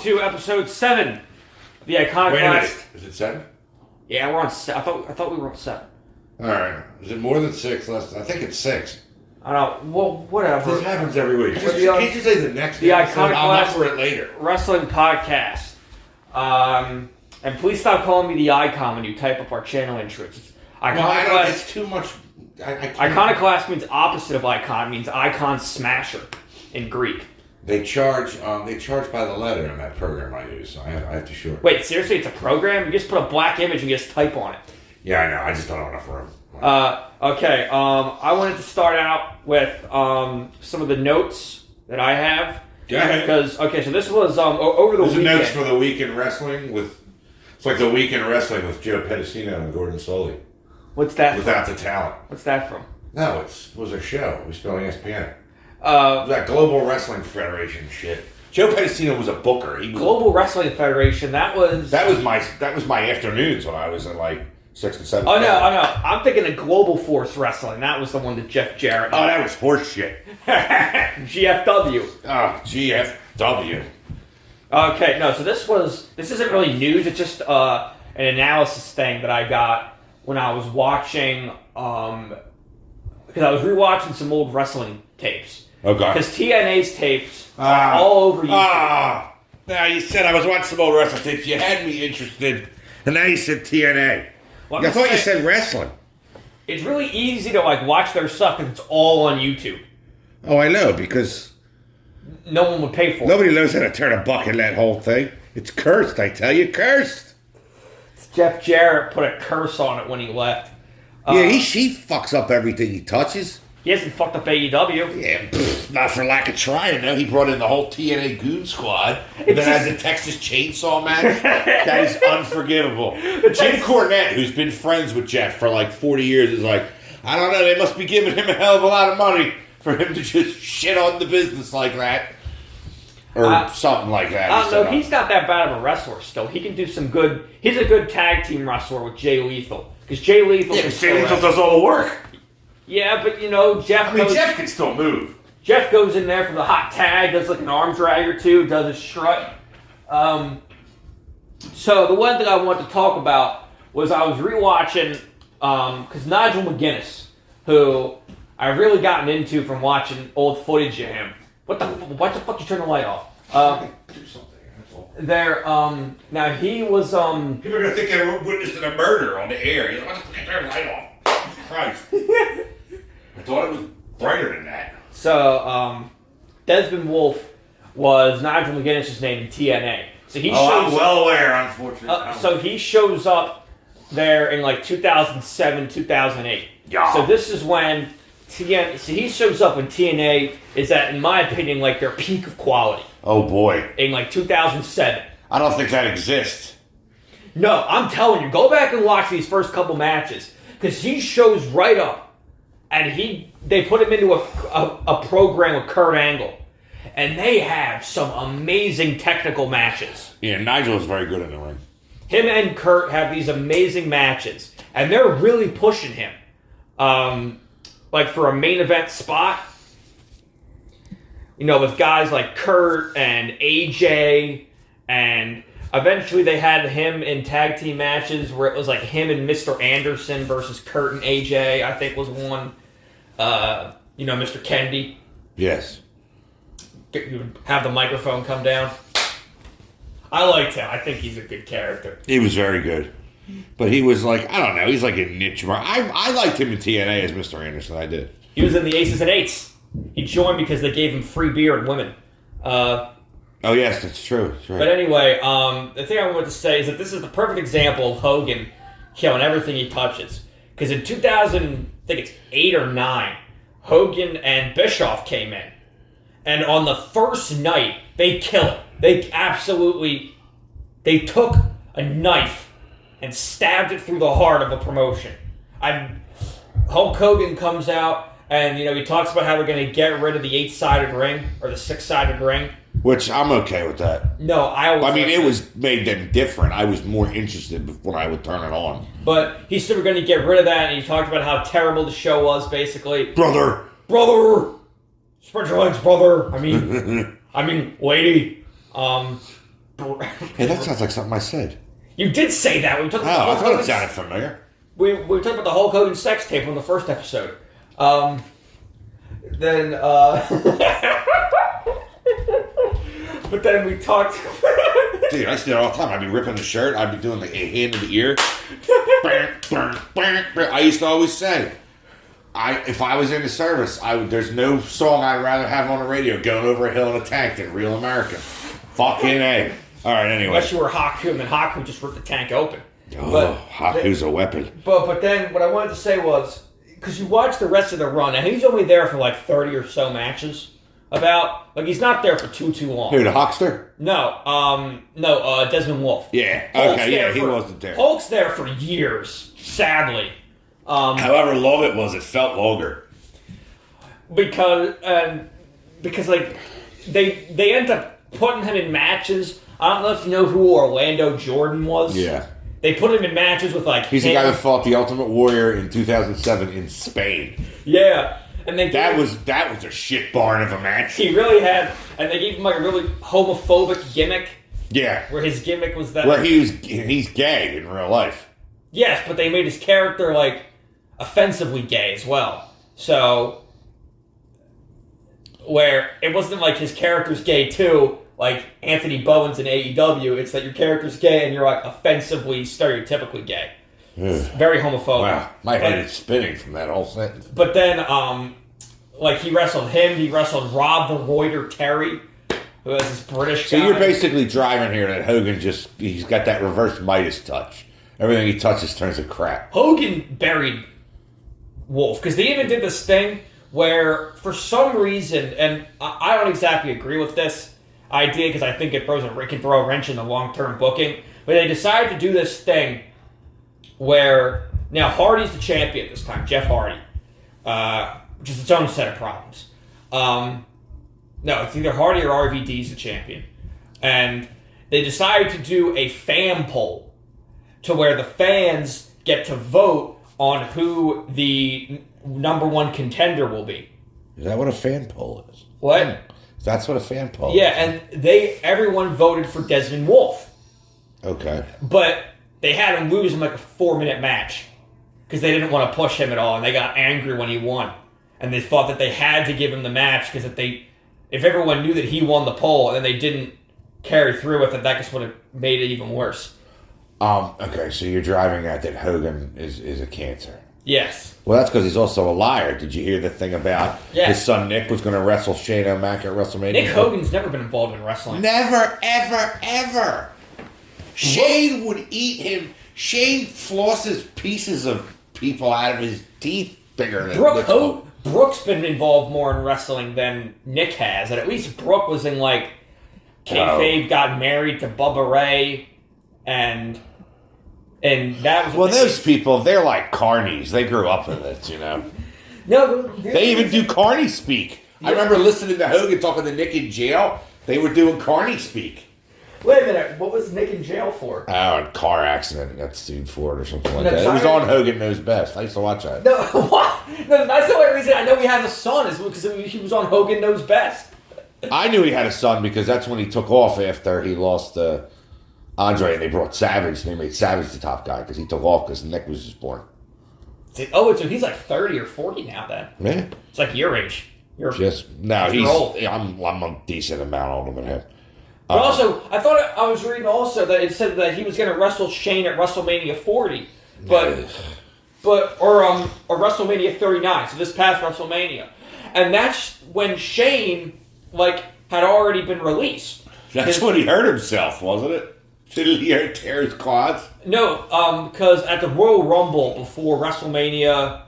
to episode 7 of the Iconoclastic. Wait a minute. Is it 7? Yeah, we're on 7. I thought we were on 7. All right. Is it more than 6? Less? I think it's 6. I don't know. Well, whatever. This happens every week. Can't you say the next the episode? I'll Iconoclastic number it later. Wrestling Podcast. And please stop calling me the Icon when you type up our channel intros. It's too much. Iconoclast means opposite of icon. It means icon smasher in Greek. They charge by the letter in that program I use, so I have to show it. Wait, seriously? It's a program? You just put a black image and you just type on it. Yeah, I know. I just don't have enough room. Okay. I wanted to start out with some of the notes that I have. Yeah. Because so this was over the weekend. Notes for the week in wrestling it's like the week in wrestling with Joe Pedicino and Gordon Soley. What's that? Without the talent. What's that from? No, it was a show. We spelled ESPN. That Global Wrestling Federation shit. Joe Pedicino was a booker. Global Wrestling Federation. That was my afternoons when I was in like 6th and 7th. Oh no! I'm thinking of Global Force Wrestling. That was the one that Jeff Jarrett. Oh, that was horse shit. GFW. Oh, GFW. Okay, no. So this isn't really news. It's just an analysis thing that I got when I was watching. Because I was rewatching some old wrestling tapes. Okay. Because TNA's tapes are all over YouTube. Now you said I was watching some old wrestling tapes. You had me interested, and now you said TNA. Well, I thought you said wrestling. It's really easy to watch their stuff because it's all on YouTube. Oh, I know, because no one would pay for it. Nobody knows how to turn a buck in that whole thing. It's cursed, I tell you, cursed. Jeff Jarrett put a curse on it when he left. He fucks up everything he touches. He hasn't fucked up AEW. Yeah, not for lack of trying. No, he brought in the whole TNA Goon Squad. And then has a Texas Chainsaw match. That is unforgivable. Jim Cornette, who's been friends with Jeff for like 40 years, is like, I don't know, they must be giving him a hell of a lot of money for him to just shit on the business like that. Or something like that. I don't know. He's not that bad of a wrestler still. He can do some good... He's a good tag team wrestler with Jay Lethal. Because Jay Lethal... Yeah, Jay Lethal does all the work. Yeah, but Jeff... Jeff can still move. Jeff goes in there for the hot tag, does like an arm drag or two, does a strut. So the one thing I wanted to talk about was I was rewatching... Because Nigel McGuinness, who I've really gotten into from watching old footage of him. Why the fuck you turn the light off? Do something. Now he was People are gonna think they were witnessing a murder on the air. You know, why the turn the light off? Jesus Christ! I thought it was brighter than that. So Desmond Wolfe was Nigel McGuinness' name in TNA. So he I'm well aware, unfortunately. So he shows up there in like 2007, 2008. Yeah. So this is when he shows up when TNA is at, in my opinion, like their peak of quality. Oh boy. In like 2007. I don't think that exists. No, I'm telling you, go back and watch these first couple matches. Because he shows right up. And they put him into a program with Kurt Angle. And they have some amazing technical matches. Yeah, Nigel is very good in the ring. Him and Kurt have these amazing matches. And they're really pushing him. Like for a main event spot, with guys like Kurt and AJ, and eventually they had him in tag team matches where it was like him and Mr. Anderson versus Kurt and AJ, I think was one. Mr. Kennedy. Yes. You would have the microphone come down. I liked him. I think he's a good character. He was very good. But he was like, I don't know, he's like a niche mark. I liked him in TNA as Mr. Anderson, I did. He was in the Aces and Eights. He joined because they gave him free beer and women. Oh yes, that's true. That's right. But anyway, the thing I wanted to say is that this is the perfect example of Hogan killing everything he touches. Because in 2000, I think it's 8 or 9, Hogan and Bischoff came in. And on the first night, they kill it. They took a knife and stabbed it through the heart of the promotion. Hulk Hogan comes out and, he talks about how we're going to get rid of the 8-sided ring or the 6-sided ring. Which I'm okay with that. No, it was made them different. I was more interested when I would turn it on. But he said we're going to get rid of that, and he talked about how terrible the show was, basically. Brother! Spread your legs, brother! I mean, lady. Hey, that sounds like something I said. You did say that. We talked about I thought it sounded familiar. We talked about the Hulk Hogan sex tape on the first episode. Then, but then we talked. Dude, I used to do it all the time. I'd be ripping the shirt. I'd be doing like a hand in the ear. I used to always say, if I was in the service, there's no song I'd rather have on the radio going over a hill in a tank than Real America. Fucking A. All right, anyway. Unless you were Haku, and then Haku just ripped the tank open. Oh, Haku's a weapon. But then what I wanted to say was, because you watch the rest of the run, and he's only there for like 30 or so matches. He's not there for too long. Who, the Huckster? No, Desmond Wolfe. Yeah, Hulk's okay, yeah, he wasn't there. Hulk's there for years, sadly. However long it was, it felt longer. Because like, they end up putting him in matches. I don't know if you know who Orlando Jordan was. Yeah. They put him in matches with like He's the guy that fought the Ultimate Warrior in 2007 in Spain. Yeah. And that was a shit barn of a match. He really had, and they gave him like a really homophobic gimmick. Yeah. Where his gimmick was that. Where he's gay in real life. Yes, but they made his character like offensively gay as well. So where it wasn't like his character's gay too, like Anthony Bowen's in AEW. It's that your character's gay and you're like offensively, stereotypically gay. Very homophobic. Wow, my head is spinning from that whole sentence. But then, he wrestled him. He wrestled Rob the Reuter Terry, who has this British guy. So you're basically driving here that Hogan he's got that reverse Midas touch. Everything he touches turns to crap. Hogan buried Wolf, because they even did this thing where, for some reason, and I don't exactly agree with this idea, because I think it can throw a wrench in the long-term booking, but they decided to do this thing where now Hardy's the champion this time, Jeff Hardy, which is its own set of problems. No, it's either Hardy or RVD's the champion, and they decided to do a fan poll to where the fans get to vote on who the number one contender will be. Is that what a fan poll is? What? That's what a fan poll is. Yeah, and everyone voted for Desmond Wolfe. Okay. But they had him lose in like a 4-minute match because they didn't want to push him at all, and they got angry when he won. And they thought that they had to give him the match because if everyone knew that he won the poll and then they didn't carry through with it, that just would have made it even worse. Okay, so you're driving at that Hogan is a cancer. Yes. Well, that's because he's also a liar. Did you hear the thing about his son Nick was going to wrestle Shane O'Mac at WrestleMania? Nick Hogan's never been involved in wrestling. Never, ever, ever. Shane would eat him. Shane flosses pieces of people out of his teeth bigger than Brooke's been involved more in wrestling than Nick has, and at least Brooke was in like Kayfabe got married to Bubba Ray, and that was those people, they're like carnies. They grew up with it, you know. No, they even do carny speak. Yeah. I remember listening to Hogan talking to Nick in jail. They were doing carny speak. Wait a minute, what was Nick in jail for? Oh, a car accident. Got sued for it or something like that. It was on Hogan Knows Best. I used to watch that. No, what? No, that's the only reason I know he has a son is because he was on Hogan Knows Best. I knew he had a son because that's when he took off after he lost Andre, and they brought Savage. They made Savage the top guy because he took off because Nick was just born. So he's like 30 or 40 now then. Yeah. It's like your age. He's old. I'm a decent amount older than him. But also, I thought I was reading also that it said that he was going to wrestle Shane at WrestleMania 40, or WrestleMania 39. So this past WrestleMania, and that's when Shane had already been released. That's when he hurt himself, wasn't it? Didn't he tear his quads? No, because at the Royal Rumble before WrestleMania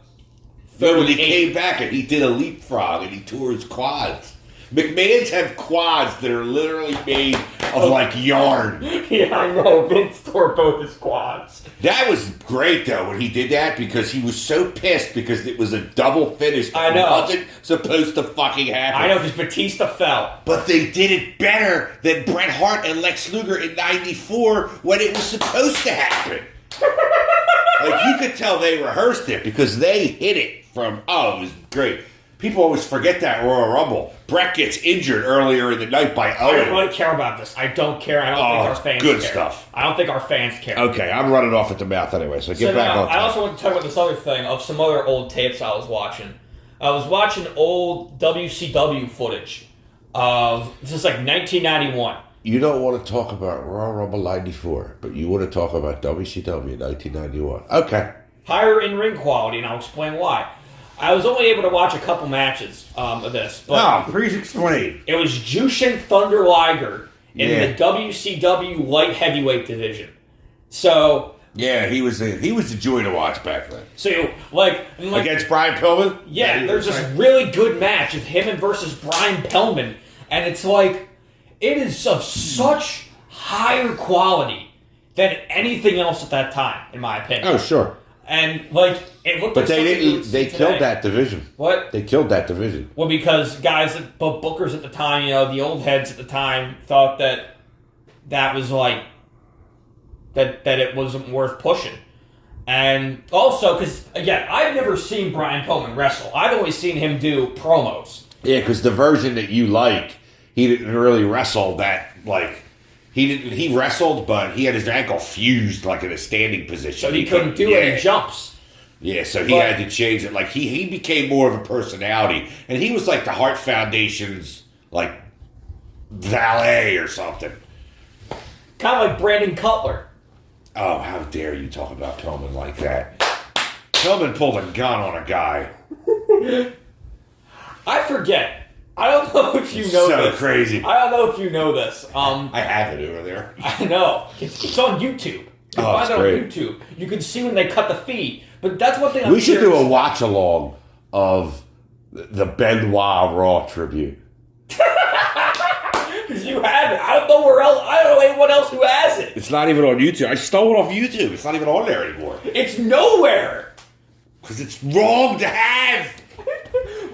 38, no, when he came back and he did a leapfrog and he tore his quads. McMahon's have quads that are literally made of yarn. Yeah, I know. Vince tore both his quads. That was great though when he did that because he was so pissed because it was a double finish. I know. It wasn't supposed to fucking happen. I know because Batista fell. But they did it better than Bret Hart and Lex Luger in '94 when it was supposed to happen. You could tell they rehearsed it because they hit it from, it was great. People always forget that Royal Rumble. Brett gets injured earlier in the night by Owen. I don't really care about this. I don't care. I don't think our fans good care. Stuff. I don't think our fans care. Okay, I'm running off at the mouth anyway, so get back on I also want to talk about this other thing of some other old tapes I was watching. I was watching old WCW footage of, this is like 1991. You don't want to talk about Royal Rumble 94, but you want to talk about WCW 1991. Okay. Higher in-ring quality, and I'll explain why. I was only able to watch a couple matches of this. But please explain. It was Jushin Thunder Liger in the WCW light heavyweight division. So... Yeah, he was the joy to watch back then. So, like against Brian Pillman? Yeah, there's this really good match of him versus Brian Pillman, and it's like, it is of such higher quality than anything else at that time, in my opinion. Oh, sure. And, like, it looked but like they killed that division. What? They killed that division. Well, because guys, bookers at the time, the old heads at the time, thought that was like, that it wasn't worth pushing. And also, because, again, I've never seen Brian Pillman wrestle. I've always seen him do promos. Yeah, because the version that you like, he didn't really wrestle that, like... He wrestled, but he had his ankle fused, like, in a standing position. So he couldn't do any jumps. Yeah, so he had to change it. Like, he became more of a personality. And he was like the Hart Foundation's, like, valet or something. Kind of like Brandon Cutler. Oh, how dare you talk about Pillman like that. Pillman pulled a gun on a guy. I forget. I don't know if you know this. So crazy. I don't know if you know this. I have it over there. I know. It's on YouTube. You can find it on YouTube. You can see when they cut the feed. But that's one thing We should do a watch-along of the Benoit Raw tribute. Because you have it. I don't know where else. I don't know anyone else who has it. It's not even on YouTube. I stole it off YouTube. It's not even on there anymore. It's nowhere. Because it's wrong to have.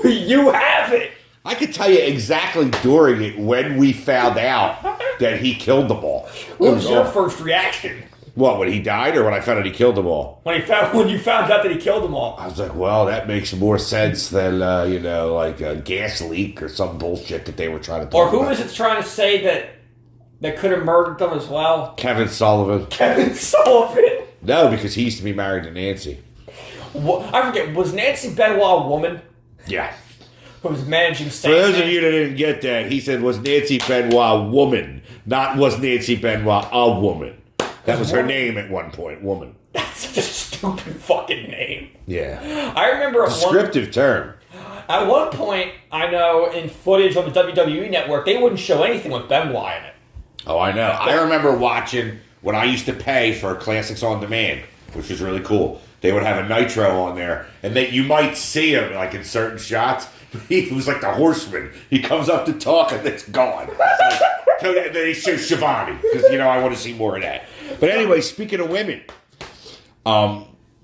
You have it. I could tell you exactly during it when we found out that he killed them all. What was your first reaction? What, when he died or when I found out he killed them all? When you found out that he killed them all. I was like, well, that makes more sense than, like a gas leak or some bullshit that they were trying to talk about. Or who is it trying to say that could have murdered them as well? Kevin Sullivan. Kevin Sullivan? No, because he used to be married to Nancy. I forget, was Nancy Benoit a woman? Yeah. Who was managing For those of you that didn't get that, he said, was Nancy Benoit a woman, not was Nancy Benoit a woman. That was her name at one point, woman. That's such a stupid fucking name. Yeah. I remember a descriptive term. At one point, I know in footage on the WWE Network, they wouldn't show anything with Benoit in it. Oh, I know. I remember watching when I used to pay for Classics on Demand, which was really cool. They would have a Nitro on there, and you might see him like in certain shots. He was like the Horseman. He comes up to talk, and it's gone. And then he shows Shivani because I want to see more of that. But anyway, speaking of women,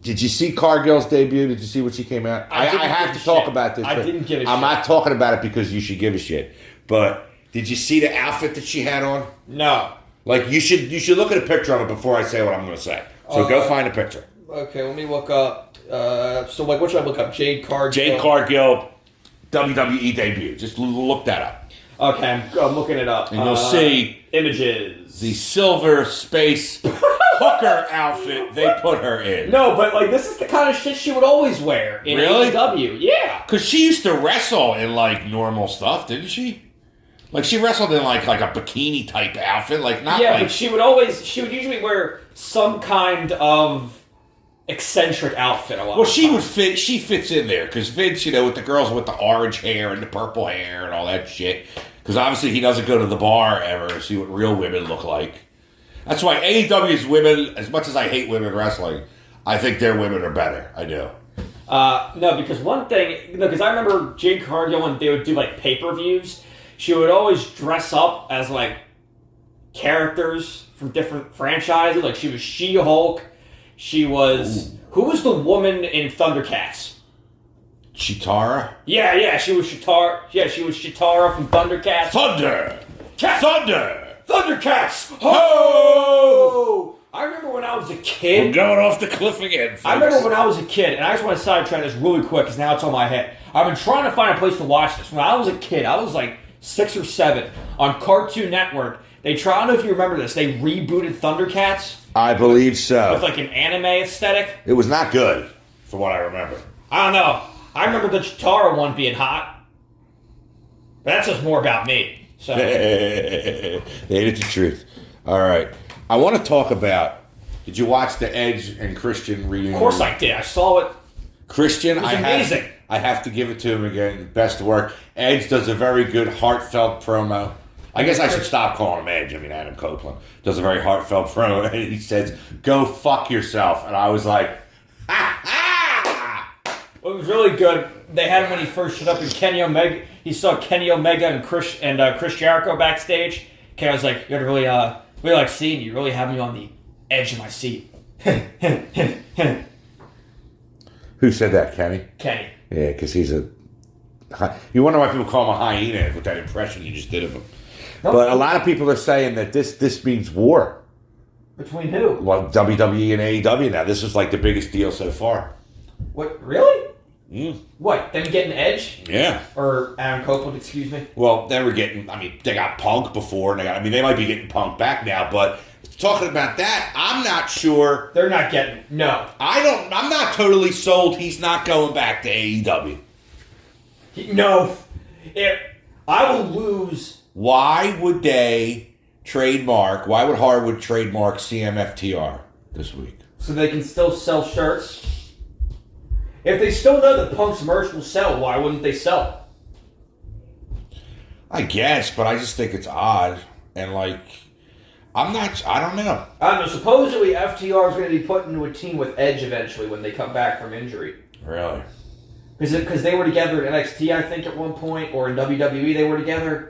did you see Cargill's debut? Did you see when she came out? I have to talk about this. I didn't give a shit. I'm not talking about it because you should give a shit. But did you see the outfit that she had on? No. Like you should look at a picture of it before I say what I'm going to say. So go find a picture. Okay, let me look up. So what should I look up? Jade Cargill. Jade Cargill, WWE debut. Just look that up. Okay, I'm looking it up. And you'll see images. The silver space hooker outfit they put her in. No, but this is the kind of shit she would always wear in AEW. Yeah. Because she used to wrestle in normal stuff, didn't she? Like she wrestled in like a bikini type outfit, but she would usually wear some kind of eccentric outfit a lot. Well, she fits in there because Vince, with the girls with the orange hair and the purple hair and all that shit. Because obviously he doesn't go to the bar ever to see what real women look like. That's why AEW's women, as much as I hate women wrestling, I think their women are better. I do. No, because one thing, because I remember Jade Cargill when they would do pay-per-views, she would always dress up as characters from different franchises. Like she was She-Hulk. She was... Ooh. Who was the woman in Thundercats? Chitara? Yeah, she was Chitara. Yeah, she was Chitara from Thundercats. Thunder! Cat. Thunder! Thundercats! Ho! I remember when I was a I'm kid. going off the cliff again, folks. I remember when I was a kid, and I just want to sidetrack this really quick because now it's on my head. I've been trying to find a place to watch this. When I was a kid, I was like 6 or 7 on Cartoon Network. I don't know if you remember this. They rebooted Thundercats. I believe so. With like an anime aesthetic. It was not good, from what I remember. I don't know. I remember the Chitara one being hot. But that's just more about me. So. Ain't it the truth? All right. I want to talk about, did you watch the Edge and Christian reunion? Of course I did. I saw it. Christian, It was amazing. I have to give it to him again. Best work. Edge does a very good heartfelt promo. I guess I should stop calling him Edge. I mean, Adam Copeland does a very heartfelt promo. And he says, "Go fuck yourself." And I was like, ha ha! Well, it was really good. They had him when he first showed up in Kenny Omega. He saw Kenny Omega and Chris Jericho backstage. Kenny was like, "You really like seeing you. You really have me on the edge of my seat." Who said that, Kenny? Kenny. Yeah, because he's a... You wonder why people call him a hyena with that impression you just did of him. Nope. But a lot of people are saying that this means war. Between who? Well, WWE and AEW now. This is like the biggest deal so far. What? Really? Mm. What? Them getting Edge? Yeah. Or Adam Copeland, excuse me? Well, they were getting... I mean, they got Punk before. And they might be getting Punk back now. But talking about that, I'm not sure... They're not getting... No. I'm not totally sold he's not going back to AEW. No. I will lose... Why would they trademark... Why would Harwood trademark CMFTR this week? So they can still sell shirts? If they still know that Punk's merch will sell, why wouldn't they sell it? I guess, but I just think it's odd. And, like, I don't know. I don't know. Supposedly, FTR is going to be put into a team with Edge eventually when they come back from injury. Really? Because they were together in NXT, I think, at one point, or in WWE they were together.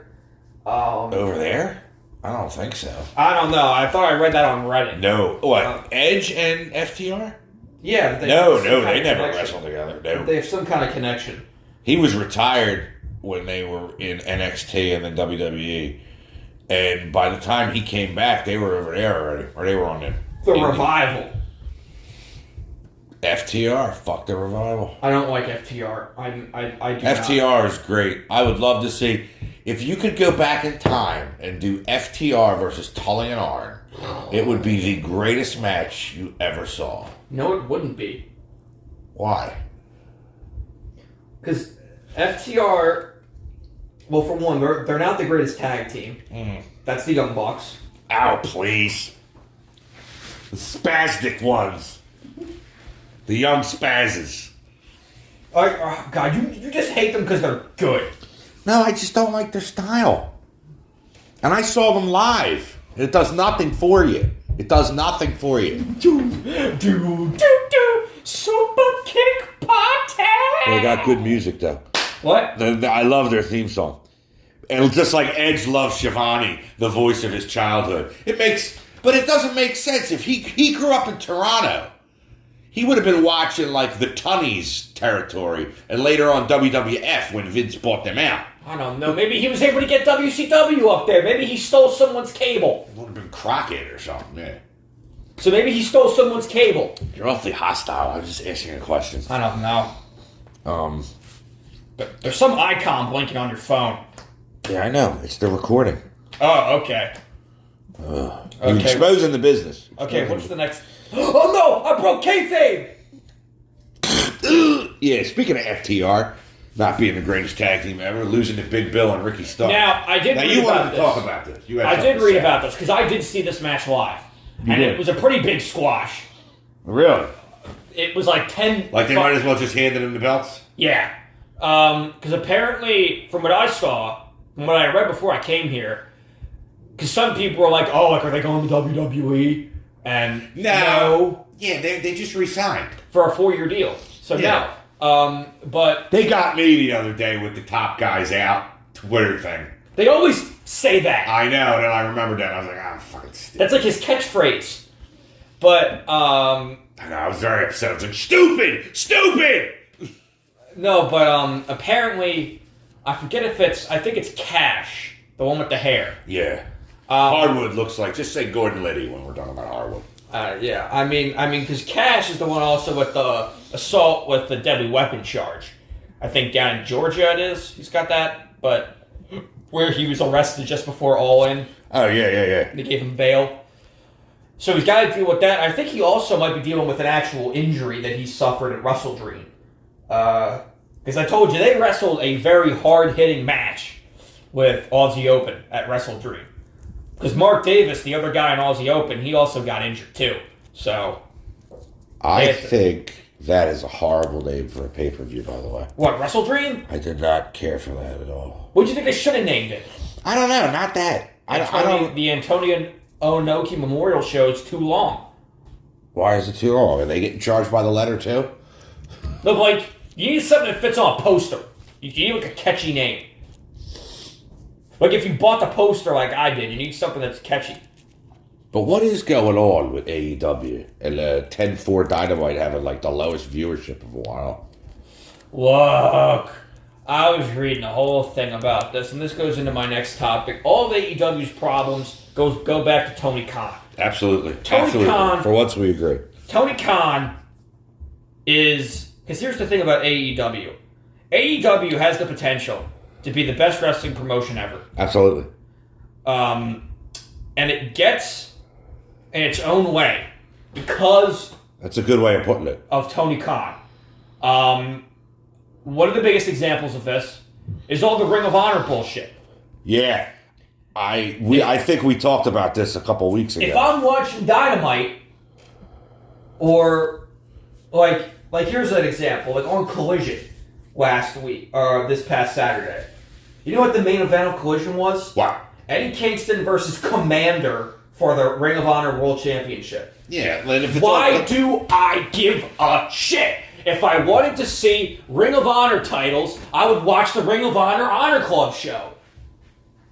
Over there? I don't think so. I don't know. I thought I read that on Reddit. No. What? Edge and FTR? Yeah. They never wrestled together. No. They have some kind of connection. He was retired when they were in NXT and then WWE. And by the time he came back, they were over there already. Or they were on the Revival. FTR. Fuck the Revival. I don't like FTR. I do FTR not. is great. I would love to see... If you could go back in time and do FTR versus Tully and Arn, it would be the greatest match you ever saw. No, it wouldn't be. Why? Because FTR... Well, for one, they're not the greatest tag team. Mm. That's the Young Bucks. Ow, please. The spastic ones. The young spazzes. God, you just hate them because they're good. No, I just don't like their style. And I saw them live. It does nothing for you. It does nothing for you. Super kick party! They got good music, though. What? I love their theme song. And just like Edge loves Shivani, the voice of his childhood. But it doesn't make sense. If he grew up in Toronto, he would have been watching like the Tunnies territory and later on WWF when Vince bought them out. I don't know. Maybe he was able to get WCW up there. Maybe he stole someone's cable. It would have been Crockett or something, yeah. So maybe he stole someone's cable. You're awfully hostile. I was just asking a question. I don't know. There's some icon blinking on your phone. Yeah, I know. It's the recording. Oh, okay. You're exposing the business. Okay, what's the next... Oh, no! I broke kayfabe! Yeah, speaking of FTR, not being the greatest tag team ever, losing to Big Bill and Ricky Starks. Now, I did read you about wanted this. to talk about this. I did read about this, because I did see this match live. And it was a pretty big squash. Really? It was like 10... Like they might as well just handed him the belts? Yeah. Because apparently, from what I saw, from what I read before I came here, because some people were like, oh, like, are they going to WWE? And no. Yeah, they just re-signed. For a 4-year deal. So yeah. No. But... They got me the other day with the top guys out Twitter thing. They always say that. I know, and I remembered that. I was like, I'm fucking stupid. That's like his catchphrase. But, I know, I was very upset. I was like, stupid! No, but, apparently, I forget if I think it's Cash, the one with the hair. Yeah. Hardwood looks like, just say Gordon Liddy when we're talking about Hardwood. Yeah. I mean, because Cash is the one also with the assault with the deadly weapon charge. I think down in Georgia it is. He's got that, but where he was arrested just before All In. Oh, yeah. They gave him bail. So he's got to deal with that. I think he also might be dealing with an actual injury that he suffered at Wrestle Dream. Because I told you, they wrestled a very hard-hitting match with Aussie Open at Wrestle Dream. Because Mark Davis, the other guy in Aussie Open, he also got injured too. So I think that is a horrible name for a pay-per-view, by the way. What, Wrestle Dream? I did not care for that at all. What do you think they should have named it? I don't know, not that. I don't. The Antonio Inoki Memorial Show is too long. Why is it too long? Are they getting charged by the letter too? Look, like, you need something that fits on a poster. You need like a catchy name. Like if you bought the poster like I did, you need something that's catchy. But what is going on with AEW and 10-4 Dynamite having like the lowest viewership of a while? Look, I was reading a whole thing about this, and this goes into my next topic. All of AEW's problems go back to Tony Khan. Absolutely. Tony Khan, for once we agree. Tony Khan is... Because here's the thing about AEW. AEW has the potential to be the best wrestling promotion ever. Absolutely. And it gets in its own way because... That's a good way of putting it. ...of Tony Khan. One of the biggest examples of this is all the Ring of Honor bullshit. Yeah. I think we talked about this a couple weeks ago. If I'm watching Dynamite, or like here's an example, like on Collision last week, or this past Saturday. You know what the main event of Collision was? What? Eddie Kingston versus Commander for the Ring of Honor World Championship. Yeah. If it's Why do I give a shit? If I wanted to see Ring of Honor titles, I would watch the Ring of Honor Club show.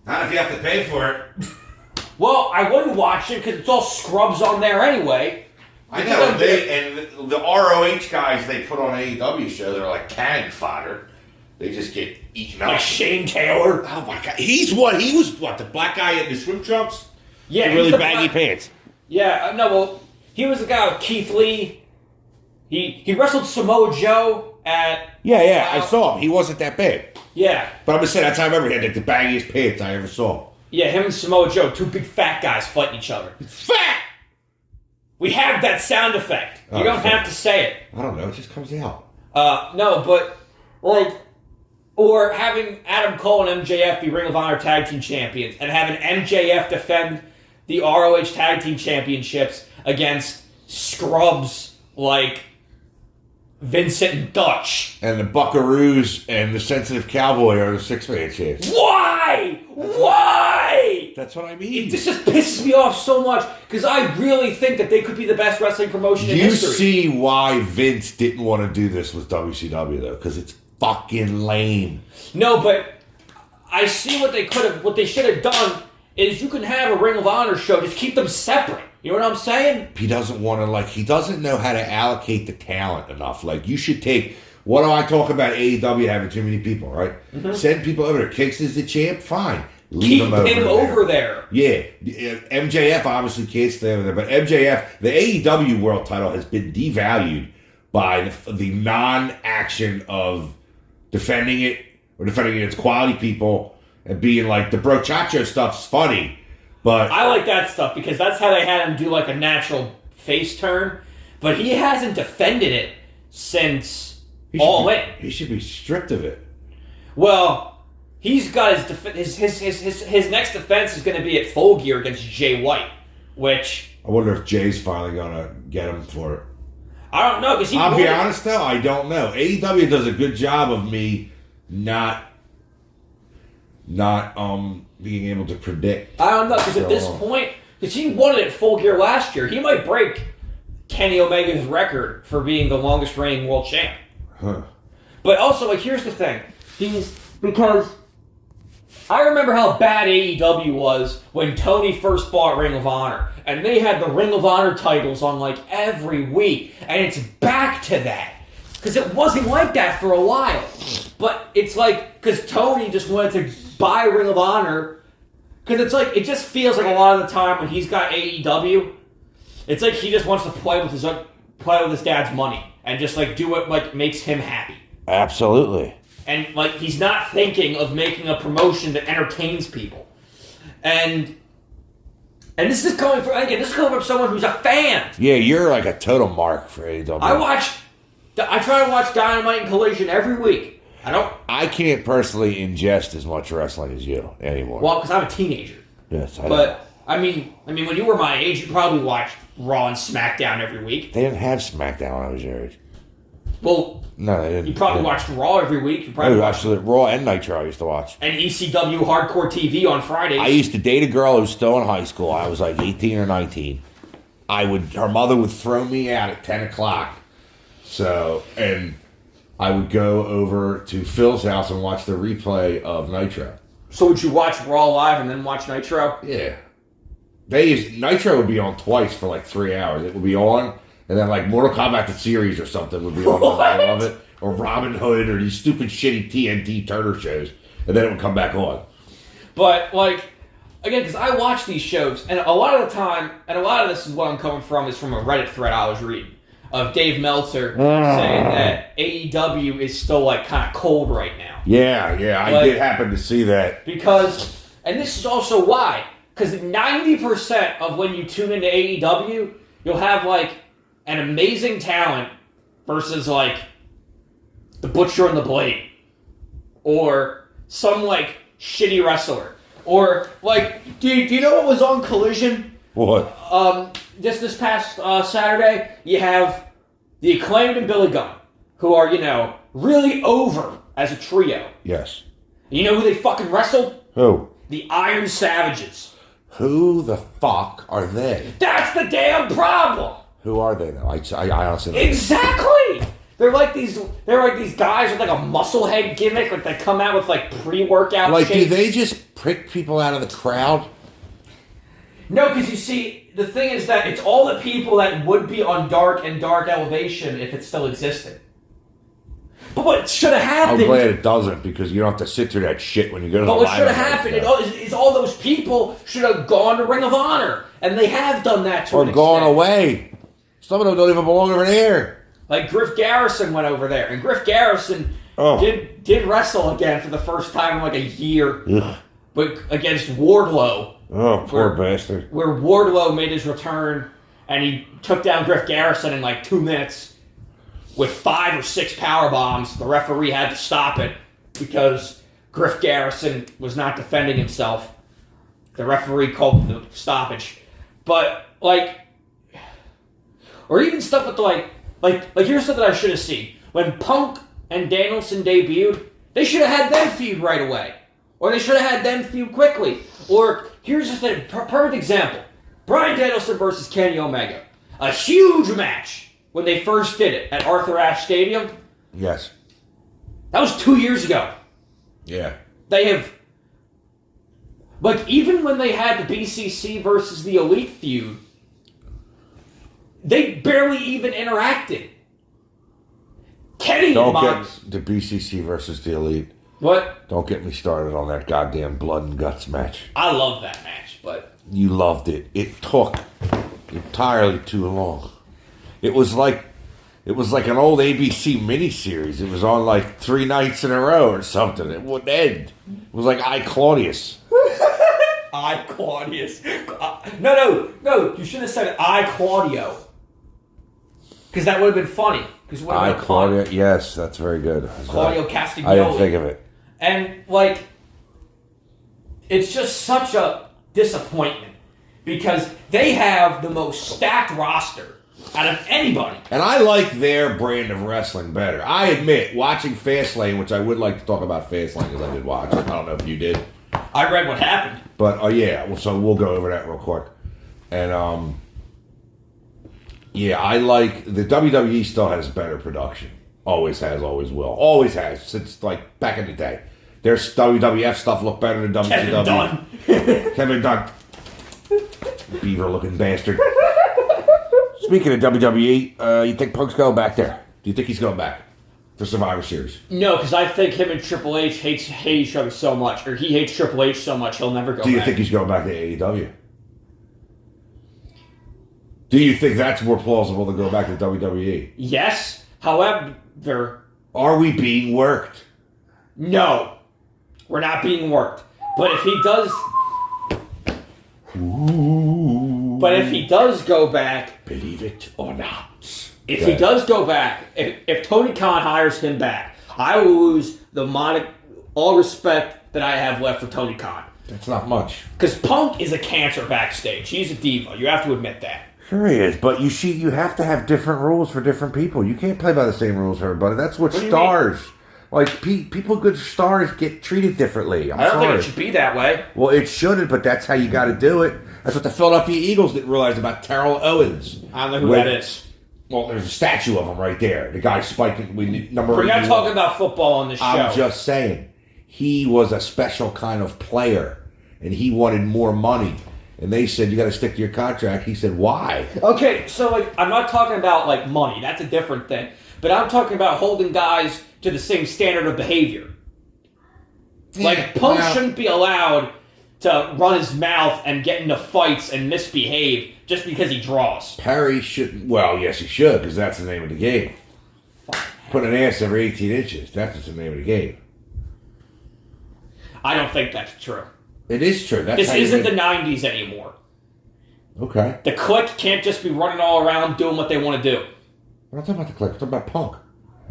Not if you have to pay for it. Well, I wouldn't watch it because it's all scrubs on there anyway. I know, and the ROH guys they put on AEW show, they're like cannon fodder. They just get eaten up. Like Shane Taylor. Oh my God. He was the black guy in the swim trunks? Yeah. The really baggy pants. Yeah, no, well, he was the guy with Keith Lee. He wrestled Samoa Joe at... Yeah, I saw him. He wasn't that bad. Yeah. But I'm just saying, that's how I remember he had like the baggiest pants I ever saw. Yeah, him and Samoa Joe, two big fat guys fighting each other. Fat! We have that sound effect. You don't have to say it. I don't know, it just comes out. No, but, like... Or having Adam Cole and MJF be Ring of Honor Tag Team Champions, and having MJF defend the ROH Tag Team Championships against scrubs like Vincent and Dutch. And the Buckaroos and the Sensitive Cowboy are the six-man champs. Why? Why? That's what I mean. This just pisses me off so much, because I really think that they could be the best wrestling promotion in history. You see why Vince didn't want to do this with WCW, though, because it's fucking lame. No, but I see what they should have done is you can have a Ring of Honor show, just keep them separate. You know what I'm saying? He doesn't want to, he doesn't know how to allocate the talent enough. You should take, what do I talk about AEW having too many people, right? Mm-hmm. Send people over there. Kingston's the champ, fine. Leave Keep him over there. Yeah. MJF obviously can't stay over there, but MJF, the AEW world title has been devalued by the non-action of defending it or defending against quality people and being the brochacho stuff's funny. But I like that stuff because that's how they had him do a natural face turn. But he hasn't defended it since All In. He should be stripped of it. Well, he's got his next defense is going to be at Full Gear against Jay White, which I wonder if Jay's finally going to get him for it. I don't know because I'll be honest though, I don't know. AEW does a good job of me not being able to predict. I don't know, because at this point, because he won it at Full Gear last year, he might break Kenny Omega's record for being the longest reigning world champ. Huh. But also, here's the thing. Because I remember how bad AEW was when Tony first bought Ring of Honor, and they had the Ring of Honor titles on every week, and it's back to that. Because it wasn't like that for a while. But it's because Tony just wanted to buy Ring of Honor. Because it just feels like a lot of the time when he's got AEW, It's like he just wants to play with his dad's money and just like do what like makes him happy. Absolutely. And like he's not thinking of making a promotion that entertains people. And this is coming from someone who's a fan. Yeah, you're like a total mark for AEW. I try to watch Dynamite and Collision every week. I can't personally ingest as much wrestling as you anymore. Well, because I'm a teenager. Yes, I know. But I mean, when you were my age, you probably watched Raw and SmackDown every week. They didn't have SmackDown when I was your age. Well, no, they didn't. You probably watched Raw every week. You probably watched Raw and Nitro. I used to watch. And ECW Hardcore TV on Fridays. I used to date a girl who was still in high school. I was like 18 or 19. Her mother would throw me out at 10 o'clock. So, and I would go over to Phil's house and watch the replay of Nitro. So would you watch Raw live and then watch Nitro? Yeah. Nitro would be on twice for like 3 hours. It would be on, and then like Mortal Kombat the series or something would be on the night of it, or Robin Hood, or these stupid shitty TNT Turner shows, and then it would come back on. But like, again, because I watch these shows, and a lot of the time, and a lot of this is what I'm coming from, is from a Reddit thread I was reading of Dave Meltzer saying that AEW is still like kind of cold right now. Yeah, I did happen to see that. Because, and this is also why, because 90% of when you tune into AEW, you'll have like an amazing talent versus like the Butcher and the Blade, or some like shitty wrestler, or like, do you know what was on Collision? What? This past Saturday, you have the Acclaimed and Billy Gunn, who are, really over as a trio. Yes. You know who they fucking wrestled? Who? The Iron Savages. Who the fuck are they? That's the damn problem. Who are they though? I honestly don't know. Exactly. They're like these guys with like a muscle head gimmick, like they come out with like pre-workout like shakes. Do they just prick people out of the crowd? No, because you see, the thing is that it's all the people that would be on Dark and Dark Elevation if it still existed. But what should have happened... I'm glad it doesn't, because you don't have to sit through that shit when you go to the live. But what should have happened is all those people should have gone to Ring of Honor. And they have done that to an extent. Or gone away. Some of them don't even belong over there. Like Griff Garrison went over there. And Griff Garrison did wrestle again for the first time in like a year. Ugh. But against Wardlow. Oh, poor bastard. Where Wardlow made his return, and he took down Griff Garrison in like 2 minutes with 5 or 6 power bombs. The referee had to stop it because Griff Garrison was not defending himself. The referee called the stoppage. But like, or even stuff with like here's something I should have seen. When Punk and Danielson debuted, they should have had them feud right away. Or they should have had them feud quickly. Or, here's just a perfect example. Bryan Danielson versus Kenny Omega. A huge match when they first did it at Arthur Ashe Stadium. Yes. That was 2 years ago. Yeah. They have... Like, even when they had the BCC versus the Elite feud, they barely even interacted. Kenny Don't get the BCC versus the Elite. What? Don't get me started on that goddamn blood and guts match. I love that match, but... You loved it. It took entirely too long. It was like an old ABC miniseries. It was on like 3 nights in a row or something. It wouldn't end. It was like I, Claudius. I, Claudius. No. You should have said I, Claudio. Because that would have been funny. I, Claudio. Yes, that's very good. Claudio Castagnoli. I didn't think of it. And, like, it's just such a disappointment. Because they have the most stacked roster out of anybody. And I like their brand of wrestling better. I admit, watching Fastlane, which I would like to talk about Fastlane because I did watch it. I don't know if you did. I read what happened. But, so we'll go over that real quick. And, I like... The WWE still has better production. Always has, always will. Always has, since, like, back in the day. Their WWF stuff looked better than WCW. Kevin Dunn. Beaver-looking bastard. Speaking of WWE, you think Punk's going back there? Do you think he's going back for Survivor Series? No, because I think him and Triple H hate each other so much, or he hates Triple H so much, he'll never go back. Do you think he's going back to AEW? Do you think that's more plausible than go back to WWE? Yes. However, are we being worked? No, we're not being worked. But if he does, go back, believe it or not. If he does go back, if Tony Khan hires him back, I will lose all respect that I have left for Tony Khan. That's not much. Because Punk is a cancer backstage. He's a diva. You have to admit that. Sure he is, but you have to have different rules for different people. You can't play by the same rules for everybody. That's what stars, like people, good stars get treated differently. I don't think it should be that way. Well, it shouldn't, but that's how you got to do it. That's what the Philadelphia Eagles didn't realize about Terrell Owens. I don't know who that is. Well, there's a statue of him right there. The guy spiking number. We're not talking about football on this show. I'm just saying, he was a special kind of player, and he wanted more money. And they said, you got to stick to your contract. He said, why? Okay, so I'm not talking about money. That's a different thing. But I'm talking about holding guys to the same standard of behavior. Punk shouldn't be allowed to run his mouth and get into fights and misbehave just because he draws. Perry shouldn't. Well, yes, he should, because that's the name of the game. Put an ass every 18 inches. That's the name of the game. I don't think that's true. It is true. This isn't the 90s anymore. Okay. The clique can't just be running all around doing what they want to do. We're not talking about the clique. We're talking about Punk.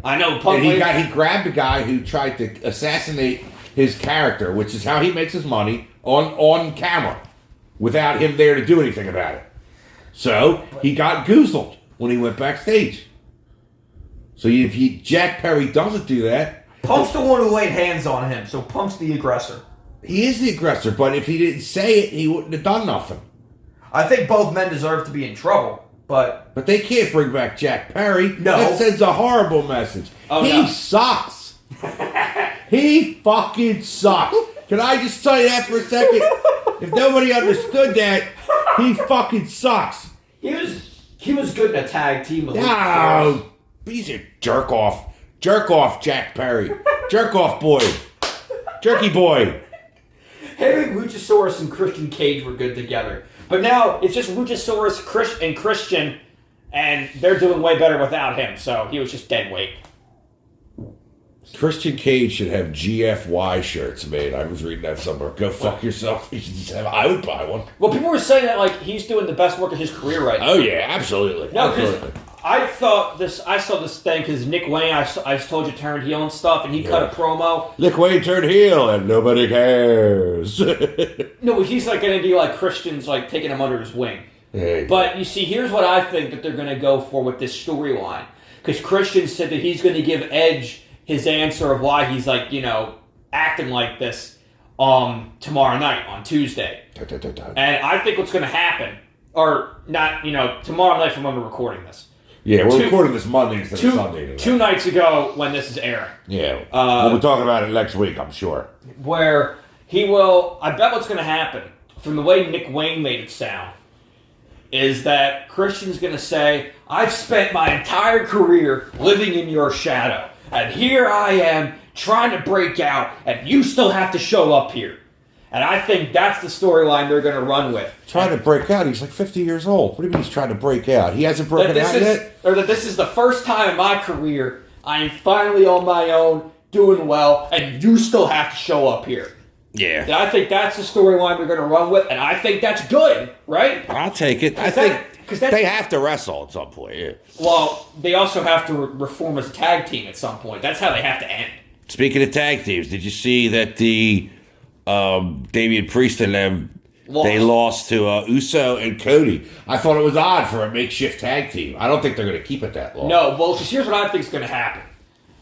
I know Punk. And he grabbed a guy who tried to assassinate his character, which is how he makes his money on camera, without him there to do anything about it. So he got goozled when he went backstage. So if Jack Perry doesn't do that, Punk's the one who laid hands on him. So Punk's the aggressor. He is the aggressor, but if he didn't say it, he wouldn't have done nothing. I think both men deserve to be in trouble, but they can't bring back Jack Perry. No. That sends a horrible message. He sucks. He fucking sucks. Can I just tell you that for a second? If nobody understood that, he fucking sucks. He was good in a tag team. No, he's a jerk off. Jerk off, Jack Perry. Jerk off boy. Jerky boy. Him and Luchasaurus and Christian Cage were good together. But now it's just Luchasaurus and Christian, and they're doing way better without him, so he was just dead weight. Christian Cage should have GFY shirts made. I was reading that somewhere. Go fuck yourself. I would buy one. Well, people were saying that he's doing the best work of his career right now. Oh, yeah, absolutely. No, because I saw this thing because Nick Wayne, I told you, turned heel and stuff, and he cut a promo. Nick Wayne turned heel, and nobody cares. No, he's going to be like Christian's taking him under his wing. Hey. But you see, here's what I think that they're going to go for with this storyline. Because Christian said that he's going to give Edge his answer of why he's acting like this tomorrow night on Tuesday. And I think what's going to happen, or not, tomorrow night from when we're recording this. Yeah, we're recording this Monday instead of Sunday. Today. 2 nights ago when this is airing. Yeah, we'll be talking about it next week, I'm sure. Where he will, I bet what's going to happen, from the way Nick Wayne made it sound, is that Christian's going to say, I've spent my entire career living in your shadow. And here I am trying to break out, and you still have to show up here. And I think that's the storyline they're going to run with. Trying to break out? He's 50 years old. What do you mean he's trying to break out? He hasn't broken out yet? Or that this is the first time in my career I am finally on my own, doing well, and you still have to show up here. Yeah. And I think that's the storyline we're going to run with, and I think that's good, right? I'll take it. I think they have to wrestle at some point, yeah. Well, they also have to reform as a tag team at some point. That's how they have to end. Speaking of tag teams, did you see that the Damian Priest and them, they lost to Uso and Cody? I thought it was odd for a makeshift tag team. I don't think they're going to keep it that long. No, well, because here's what I think is going to happen.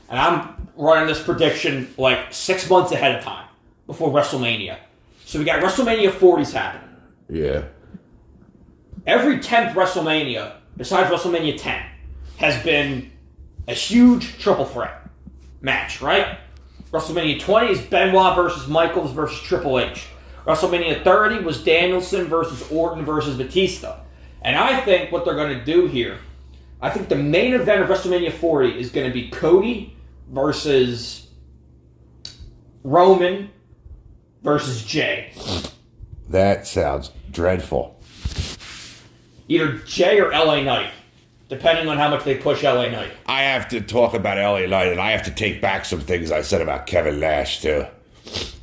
And I'm running this prediction 6 months ahead of time, before WrestleMania. So we got WrestleMania 40s happening. Yeah. Every 10th WrestleMania, besides WrestleMania 10, has been a huge triple threat match, right? WrestleMania 20 is Benoit versus Michaels versus Triple H. WrestleMania 30 was Danielson versus Orton versus Batista. And I think what they're going to do here, I think the main event of WrestleMania 40 is going to be Cody versus Roman versus Jay. That sounds dreadful. Either Jay or LA Knight, depending on how much they push LA Knight. I have to talk about LA Knight, and I have to take back some things I said about Kevin Nash, too.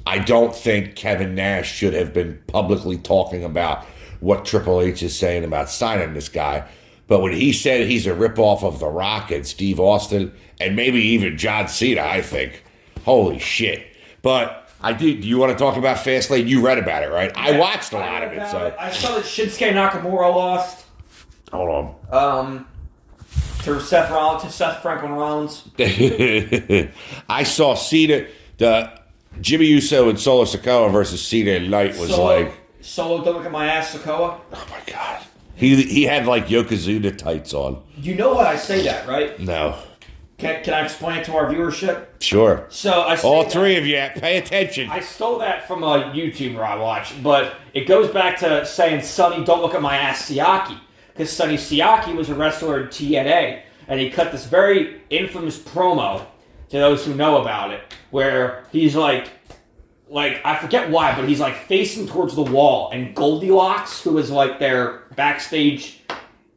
I don't think Kevin Nash should have been publicly talking about what Triple H is saying about signing this guy. But when he said he's a ripoff of The Rock and Steve Austin, and maybe even John Cena, I think, holy shit. But I did. Do you want to talk about Fastlane? You read about it, right? Yeah, I watched a lot of it. So I saw that Shinsuke Nakamura lost. Hold on. To Seth Franklin Rollins. I saw Cena, Jimmy Uso and Solo Sikoa versus Cena and Knight was Solo, don't look at my ass, Sikoa. Oh my god. He had like Yokozuna tights on. You know why I say that, right? No. Can I explain it to our viewership? Sure. So I all three of you, pay attention. I stole that from a YouTuber I watched, but it goes back to saying Sonny, don't look at my ass, Siaki. Because Sonny Siaki was a wrestler in TNA, and he cut this very infamous promo, to those who know about it, where he's like I forget why, but he's like facing towards the wall, and Goldilocks, who is like their backstage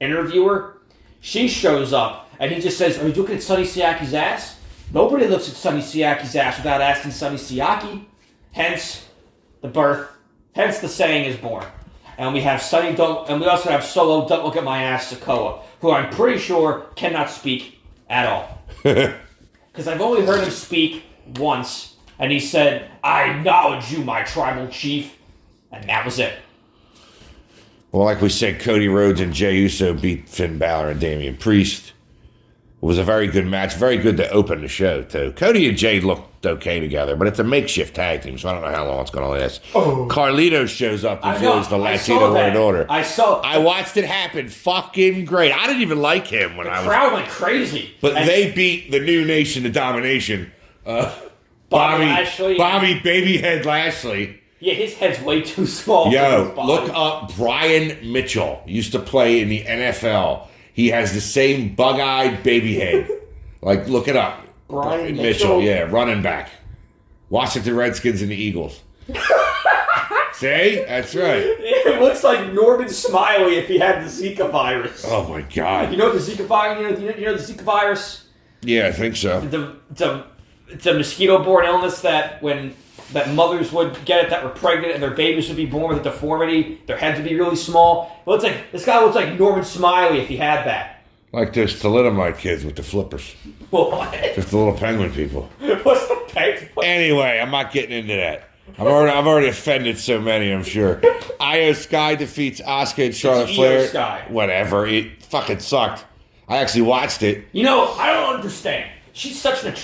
interviewer, she shows up, and he just says, are you looking at Sonny Siaki's ass? Nobody looks at Sonny Siaki's ass without asking Sonny Siaki. Hence the saying is born. And we have and we also have Solo, don't look at my ass, Sikoa, who I'm pretty sure cannot speak at all. Because I've only heard him speak once, and he said, I acknowledge you, my tribal chief, and that was it. Well, like we said, Cody Rhodes and Jey Uso beat Finn Balor and Damian Priest. It was a very good match, very good to open the show, too. Cody and Jay looked okay together, but it's a makeshift tag team, so I don't know how long it's going to last. Oh. Carlito shows up and joins the Latino World Order. I watched it happen. Fucking great. I didn't even like him when I was... The crowd went crazy. But they beat the new Nation of Domination. Bobby Babyhead Lashley. Yeah, his head's way too small. Yo, look up Brian Mitchell. Used to play in the NFL. He has the same bug-eyed baby head. Like, look it up. Brian Mitchell? Yeah, running back. Washington Redskins and the Eagles. See? That's right. It looks like Norman Smiley if he had the Zika virus. Oh, my God. You know the Zika virus? You know the Zika virus? Yeah, I think so. It's a mosquito-borne illness that mothers would get it that were pregnant and their babies would be born with a deformity. Their heads would be really small. This guy looks like Norman Smiley if he had that. Like those thalidomide kids with the flippers. What? Just the little penguin people. What's the penguin? Anyway, I'm not getting into that. I've already offended so many, I'm sure. Io Sky defeats Asuka and Charlotte Flair. Sky. Whatever. It fucking sucked. I actually watched it. You know, I don't understand. She's such an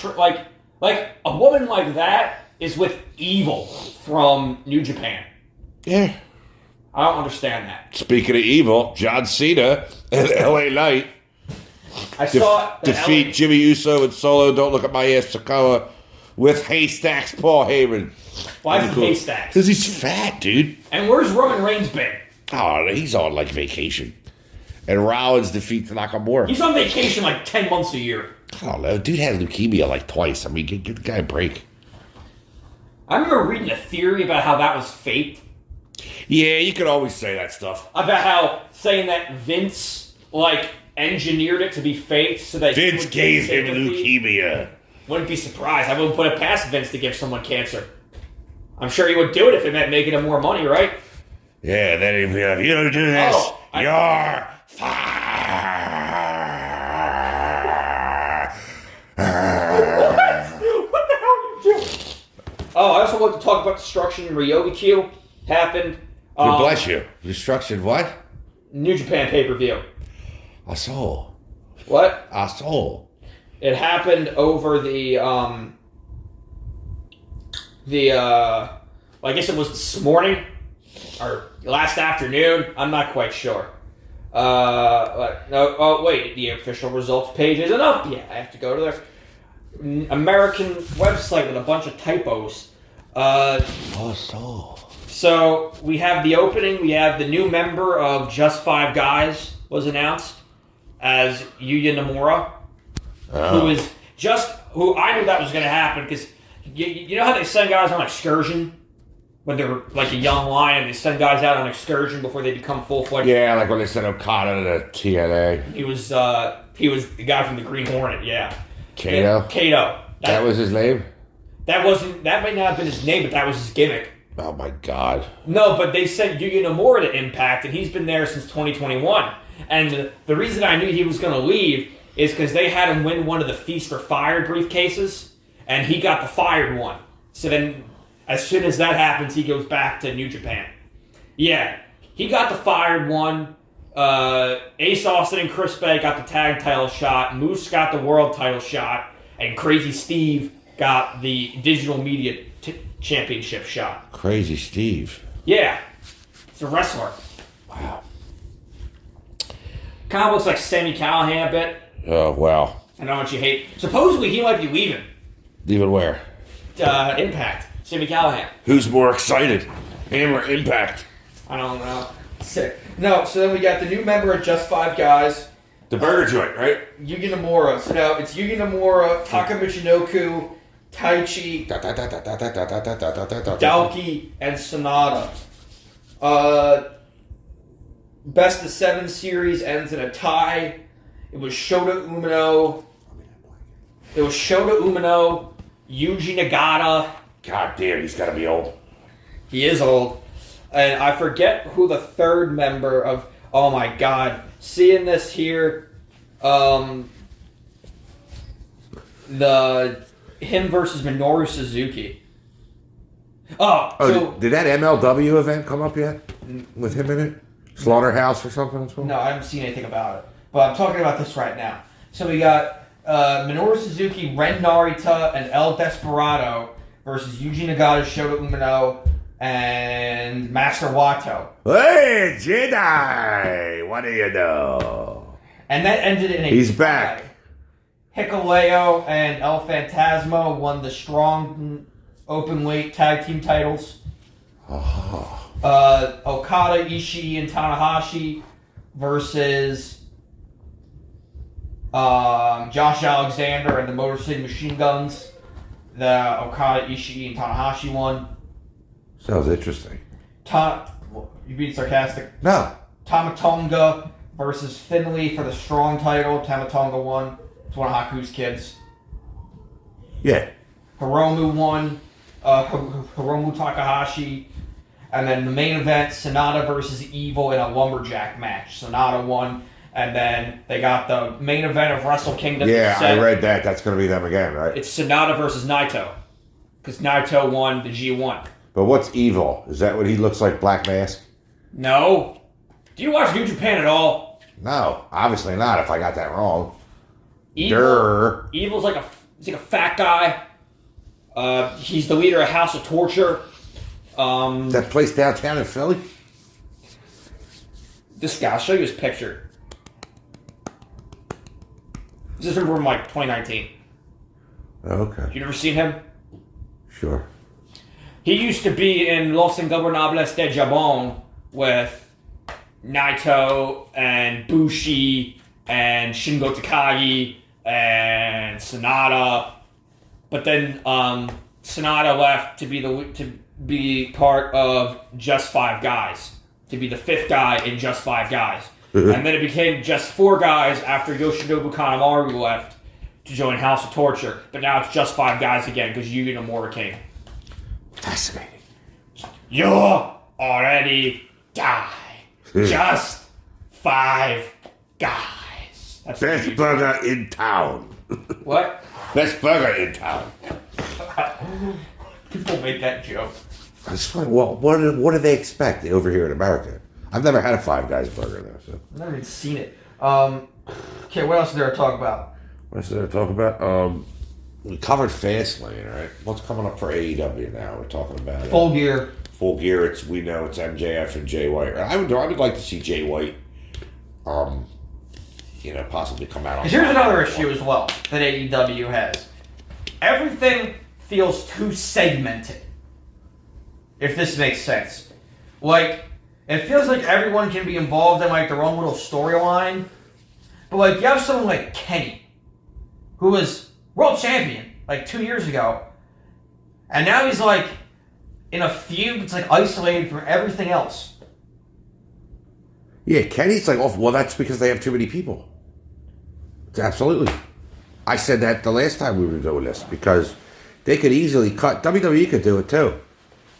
like a woman like that is with Evil from New Japan. Yeah. I don't understand that. Speaking of Evil, John Cena and LA Knight defeat Jimmy Uso and Solo, don't look at my ass, Sikoa, with Haystacks Paul Heyman. Why is he Haystacks? Because he's fat, dude. And where's Roman Reigns been? Oh, he's on like vacation. And Rollins defeats Nakamura. He's on vacation like 10 months a year. I don't know. Dude had leukemia like twice. I mean, give the guy a break. I remember reading a theory about how that was faked. Yeah, you could always say that stuff. About how saying that Vince, engineered it to be faked so that Vince gave him leukemia. Wouldn't be surprised. I wouldn't put it past Vince to give someone cancer. I'm sure he would do it if it meant making him more money, right? Yeah, then he'd be like, you don't do this, you're fired. What the hell are you doing? Oh, I also want to talk about Destruction in Ryo happened. God bless you. Destruction what? New Japan pay-per-view. I saw. What? I saw. It happened over I guess it was this morning or last afternoon. I'm not quite sure. The official results page isn't up yet. I have to go to their American website with a bunch of typos. So we have the opening. We have the new member of Just Five Guys was announced as Yuya Nomura, who I knew that was going to happen because you know how they send guys on excursion when they're like a young lion, they send guys out on excursion before they become full-fledged. Yeah, like when they sent Okada to TNA. He was the guy from the Green Hornet, yeah. Kato? Kato. That was his name? That might not have been his name, but that was his gimmick. Oh my God. No, but they sent Yuya Nomura to Impact, and he's been there since 2021. And the reason I knew he was going to leave is because they had him win one of the Feast or Fired briefcases, and he got the Fired one. So then, as soon as that happens, he goes back to New Japan. Yeah, he got the Fired one. Ace Austin and Chris Bay got the tag title shot. Moose got the world title shot. And Crazy Steve got the digital media championship shot. Crazy Steve. Yeah. He's a wrestler. Wow. Kind of looks like Sami Callihan a bit. Oh, wow. I know what you hate. Supposedly he might be leaving. Leaving where? Impact. Sami Callihan. Who's more excited? Him or Impact? I don't know. Sick. No, so then we got the new member of Just Five Guys. The burger joint, right? Yugi Nomura. So now it's Yugi Nomura, Taka Michinoku, Taichi, Dalki, and Sonata. Best of 7 series ends in a tie. It was Shota Umino. Yuji Nagata. God damn, he's got to be old. He is old. And I forget who the third member of... Oh my God. Seeing this here, him versus Minoru Suzuki. Did that MLW event come up yet? With him in it? Slaughterhouse or something? No, I haven't seen anything about it. But I'm talking about this right now. So we got Minoru Suzuki, Ren Narita, and El Desperado versus Yuji Nagata, Shota Umino, and Master Wato. Hey, Jedi! What do you know? And that ended in a He's back. Hikuleo and El Phantasmo won the strong open weight tag team titles. Oh. Okada, Ishii, and Tanahashi versus Josh Alexander and the Motor City Machine Guns. The Okada, Ishii, and Tanahashi won. Sounds interesting. You being sarcastic? No. Tamatonga versus Finley for the strong title. Tamatonga won. It's one of Haku's kids. Yeah. Hiromu won. Hiromu Takahashi. And then the main event, Sonata versus Evil in a lumberjack match. Sonata won. And then they got the main event of Wrestle Kingdom. Yeah, I read that. That's going to be them again, right? It's Sonata versus Naito. Because Naito won the G1. But what's Evil? Is that what he looks like, Black Mask? No. Do you watch New Japan at all? No, obviously not, if I got that wrong. Evil's like he's like a fat guy. He's the leader of House of Torture. That place downtown in Philly? This guy, I'll show you his picture. This is from like 2019. Okay. You never seen him? Sure. He used to be in Los Ingobernables de Japón with Naito and Bushi and Shingo Takagi and Sonata. But then Sonata left to be part of Just Five Guys, to be the fifth guy in Just Five Guys. And then it became Just Four Guys after Yoshinobu Kanemaru left to join House of Torture. But now it's Just Five Guys again because Yugi Nomura came. Fascinating. You're already die. Just Five Guys. That's Best burger in town. What? Best burger in town. People make that joke. That's funny. Well, what do they expect over here in America? I've never had a Five Guys burger though. So. I've never even seen it. Okay, what else is there to talk about? What else is there to talk about? We covered Fastlane, right? What's coming up for AEW now? We're talking about Full Gear. Full Gear. We know it's MJF and Jay White. I would like to see Jay White, possibly come out on. Here's another issue as well that AEW has. Everything feels too segmented. If this makes sense, like it feels like everyone can be involved in like their own little storyline, but like you have someone like Kenny, who was world champion like 2 years ago, and now he's like in a feud. It's like isolated from everything else. Yeah, Kenny's like, oh, well, that's because they have too many people. Absolutely. I said that the last time we were doing this because they could easily cut. WWE could do it too.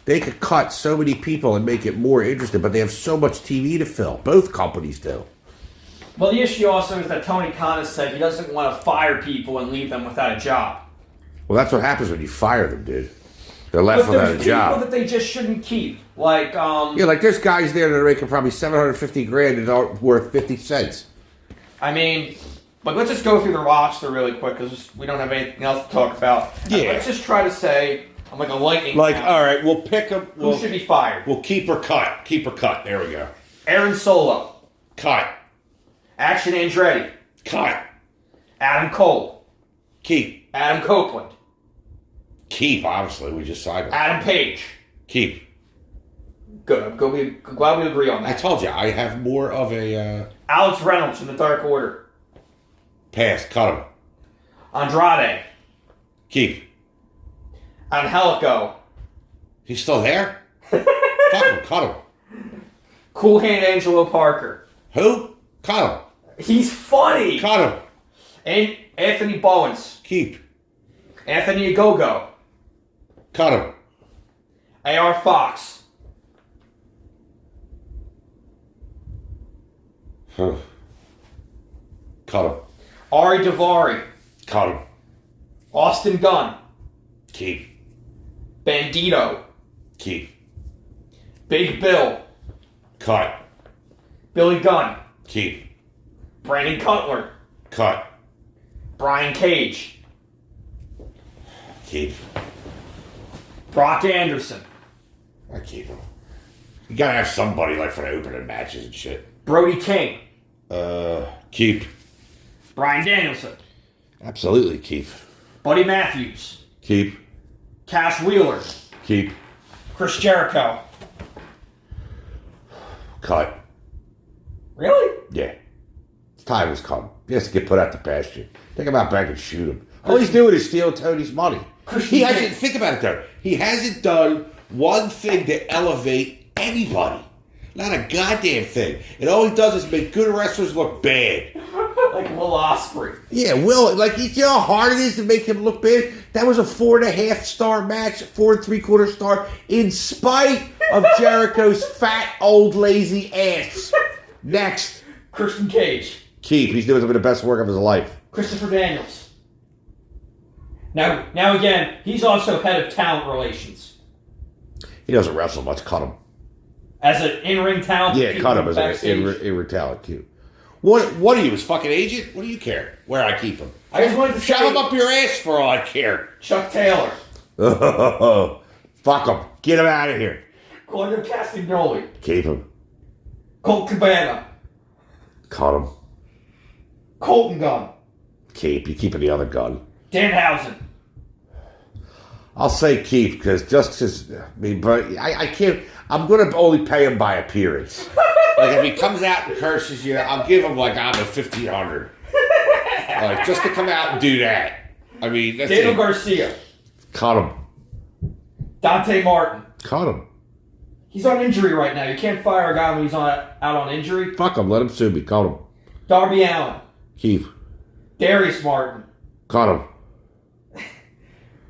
They could cut so many people and make it more interesting, but they have so much TV to fill. Both companies do. Well, the issue also is that Tony Khan has said he doesn't want to fire people and leave them without a job. Well, that's what happens when you fire them, dude. They're left without a job. People that they just shouldn't keep. Like, yeah, like there's guys there that are making probably $750,000 and aren't worth 50 cents. I mean, but let's just go through the roster really quick because we don't have anything else to talk about. Yeah. Let's just try to say, I'm like a lightning Like, round. all right, we'll pick them. Who should be fired? We'll keep or cut. Keep or cut. There we go. Aaron Solo. Cut. Action Andretti. Cut. Adam Cole. Keep. Adam Copeland. Keep, obviously. We just signed him. Adam Page. Keep. Good. I'm glad we agree on I that. told you, I have more of a... Alex Reynolds from the Dark Order. pass. Cut him. Andrade. Keep. Angelico. He's still there? Fuck him. Cut him. Cool Hand Angelo Parker. Who? Cut him. He's funny. Cut him. And Anthony Bowens. Keep. Anthony Ogogo. Cut him. AR Fox. Huh. Cut him. Ari Daivari. Cut him. Austin Gunn. Keep. Bandito. Keep. Big Bill. Cut. Billy Gunn. Keep. Brandon Cutler. Cut. Brian Cage. Keep. Brock Anderson. I keep him. You gotta have somebody like for the opening matches and shit. Brody King. Keep. Bryan Danielson. Absolutely keep. Buddy Matthews. Keep. Cash Wheeler. Keep. Chris Jericho. Cut. Really? Yeah. Time has come. He has to get put out the pasture. Take him out back and shoot him. All he's doing is steal Tony's money. He hasn't, think about it though, he hasn't done one thing to elevate anybody. Not a goddamn thing. And all he does is make good wrestlers look bad. Like Will Ospreay. Yeah, Will, like, you know how hard it is to make him look bad? That was a 4.5 star match, 4 3/4 star, in spite of Jericho's fat, old, lazy ass. Next. Christian Cage. Keep. He's doing some of the best work of his life. Christopher Daniels. Now again, he's also head of talent relations. He doesn't wrestle much. Cut him. As an in-ring talent? Yeah, cut him as an in-retaliate cute. What are you, his fucking agent? What do you care? Where I keep him? I just wanted to shove him up your ass for all I care. Chuck Taylor. Oh, fuck him. Get him out of here. Claudio Castagnoli. Keep him. Colt Cabana. Cut him. Colton Gunn. Keep. You keeping the other gun. Danhausen. I'll say keep because but I can't. I'm going to only pay him by appearance. Like if he comes out and curses you, I'll give him like I'm a $1,500. Like just to come out and do that. I mean, that's Daniel Garcia. Cut him. Dante Martin. Cut him. He's on injury right now. You can't fire a guy when he's out on injury. Fuck him. Let him sue me. Cut him. Darby Allin. Keep. Darius Martin. Cut him.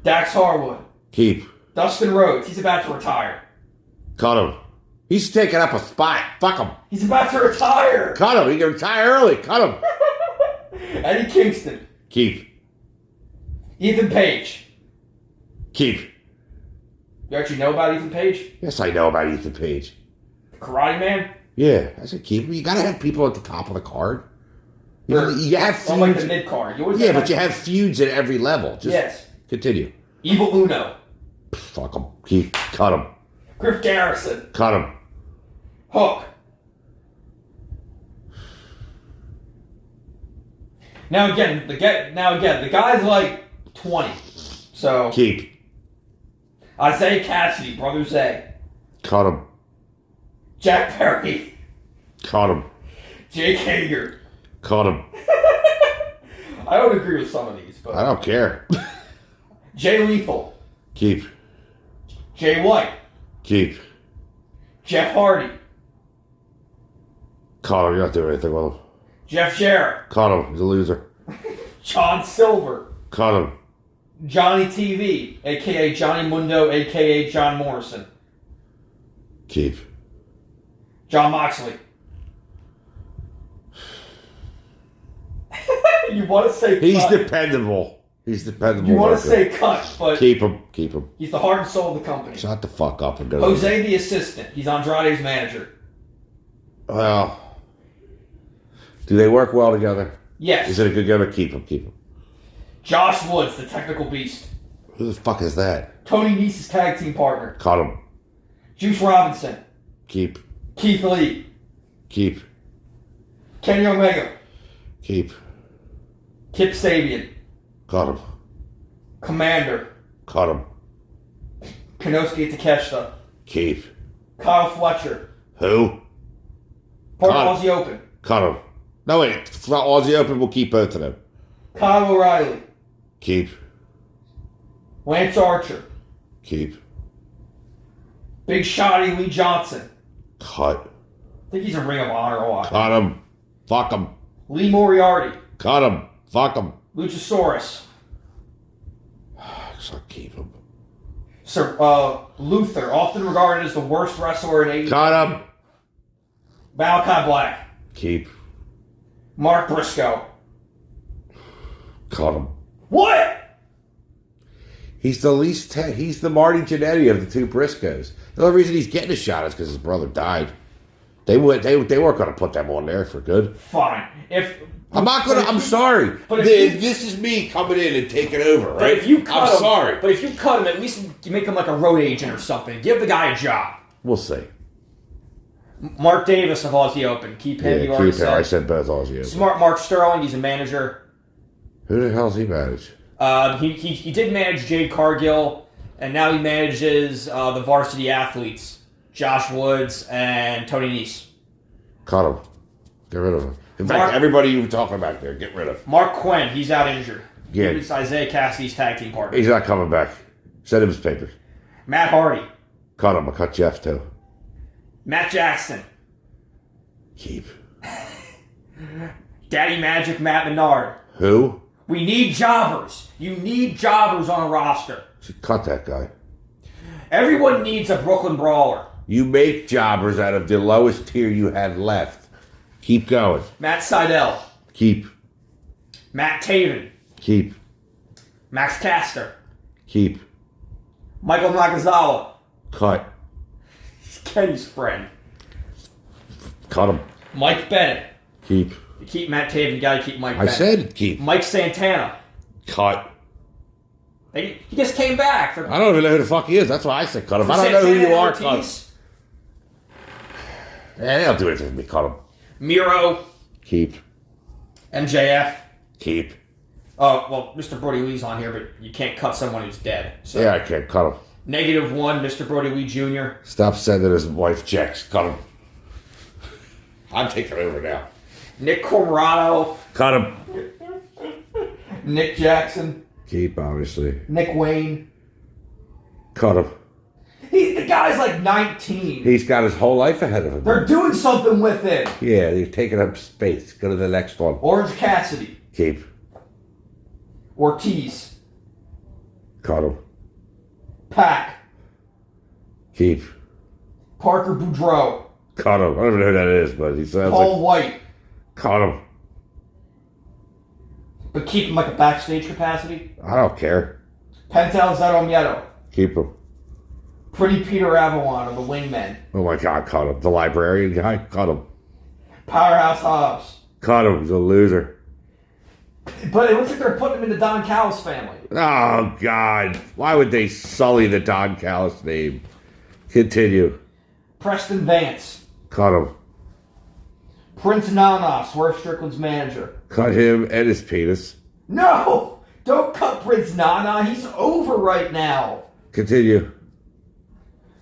Dax Harwood. Keep. Dustin Rhodes. He's about to retire. Cut him. He's taking up a spot. Fuck him. He's about to retire. Cut him. He can retire early. Cut him. Eddie Kingston. Keep. Ethan Page. Keep. You actually know about Ethan Page? Yes, I know about Ethan Page. The Karate Man? Yeah, I said keep him. You gotta have people at the top of the card. You have feuds. Unlike the mid card. Yeah, but you have feuds at every level. Just yes. Continue. Evil Uno. Fuck him. Keep. Cut him. Griff Garrison. Cut him. Hook. Now again, the guy's like 20. So keep. Isaiah Cassidy, Brother Zay. Cut him. Jack Perry. Cut him. Jake Hager. Cut him. I don't agree with some of these, but I don't care. Jay Lethal. Keep. Jay White. Keep. Jeff Hardy. Cut him. You're not doing anything with him. Jeff Jarrett. Cut him. He's a loser. John Silver. Cut him. Johnny TV, a.k.a. Johnny Mundo, a.k.a. John Morrison. Keep. John Moxley. You want to say He's cut. dependable. He's dependable. You want to worker. say cut, but Keep him. Keep him. he's the heart and soul of the company. Shut the fuck up and go. Jose the assistant. He's Andrade's manager. Well, do they work well together? Yes. Is it a good gimmick? Keep him. Keep him. Josh Woods, the technical beast. Who the fuck is that? Tony Nese's tag team partner. Cut him. Juice Robinson. Keep. Keith Lee. Keep. Kenny Omega. Keep. Kip Sabian. Cut him. Commander. Cut him. Konosuke Takeshita. Keep. Kyle Fletcher. Who? Part Cut of Aussie Open. Cut him. No, wait. It's not Aussie Open. We'll keep both of them. Kyle O'Reilly. Keep. Lance Archer. Keep. Big Shotty Lee Johnson. Cut. I think he's a Ring of Honor or what? Cut him. Fuck him. Lee Moriarty. Cut him. Fuck him. Luchasaurus. So keep him. Sir Luther, often regarded as the worst wrestler in AEW. Cut him. Malachi Black. Keep. Mark Briscoe. Cut him. What? He's the least he's the Marty Jannetty of the two Briscoes. The only reason he's getting a shot is because his brother died. They weren't going to put them on there for good. Fine. I'm sorry. But This is me coming in and taking over, right? But if you cut him, sorry. But if you cut him, at least you make him like a road agent or something. Give the guy a job. We'll see. Mark Davis of Aussie Open. Keep him. You already keep him. I said both Aussie Open. Smart Mark Sterling. He's a manager. Who the hell's he manage? He did manage Jade Cargill, and now he manages the varsity athletes, Josh Woods and Tony Nese. Cut him. Get rid of him. In fact, everybody you were talking about there, get rid of. Mark Quinn, he's out injured. Yeah. He's Isaiah Cassidy's tag team partner. He's not coming back. Send him his papers. Matt Hardy. Cut him. I cut Jeff too. Matt Jackson. Keep. Daddy Magic Matt Menard. Who? We need jobbers. You need jobbers on a roster. Should cut that guy. Everyone needs a Brooklyn Brawler. You make jobbers out of the lowest tier you have left. Keep going. Matt Seidel. Keep. Matt Taven. Keep. Max Caster. Keep. Michael Nakazawa. Cut. He's Kenny's friend. Cut him. Mike Bennett. Keep. You keep Matt Taven, you gotta keep Mike Bennett. I said keep. Mike Santana. Cut. He just came back. I don't even know who the fuck he is. That's why I said cut him. I don't know who you are. Cut him. Yeah, they don't do anything with me. Cut him. Miro. Keep. MJF. Keep. Oh, well, Mr. Brody Lee's on here, but you can't cut someone who's dead. So. Yeah, I can't. Cut him. -1, Mr. Brody Lee Jr. Stop sending his wife checks. Cut him. I'm taking over now. Nick Comoroto. Cut him. Nick Jackson. Keep, obviously. Nick Wayne. Cut him. The guy's like 19. He's got his whole life ahead of him. They're doing something with him. Yeah, he's taking up space. Go to the next one. Orange Cassidy. Keep. Ortiz. Cut him. Pac. Keep. Parker Boudreaux. Cut him. I don't even know who that is, but he sounds Paul White. Cut him. But keep him like a backstage capacity. I don't care. Pentel Zero Miedo. Keep him. Pretty Peter Avalon of the Wingmen. Oh my God, cut him. The librarian guy, cut him. Powerhouse Hobbs. Cut him. He's a loser. But it looks like they're putting him in the Don Callis family. Oh God. Why would they sully the Don Callis name? Continue. Preston Vance. Cut him. Prince Nana, Swerve Strickland's manager. Cut him and his penis. No! Don't cut Prince Nana. He's over right now. Continue.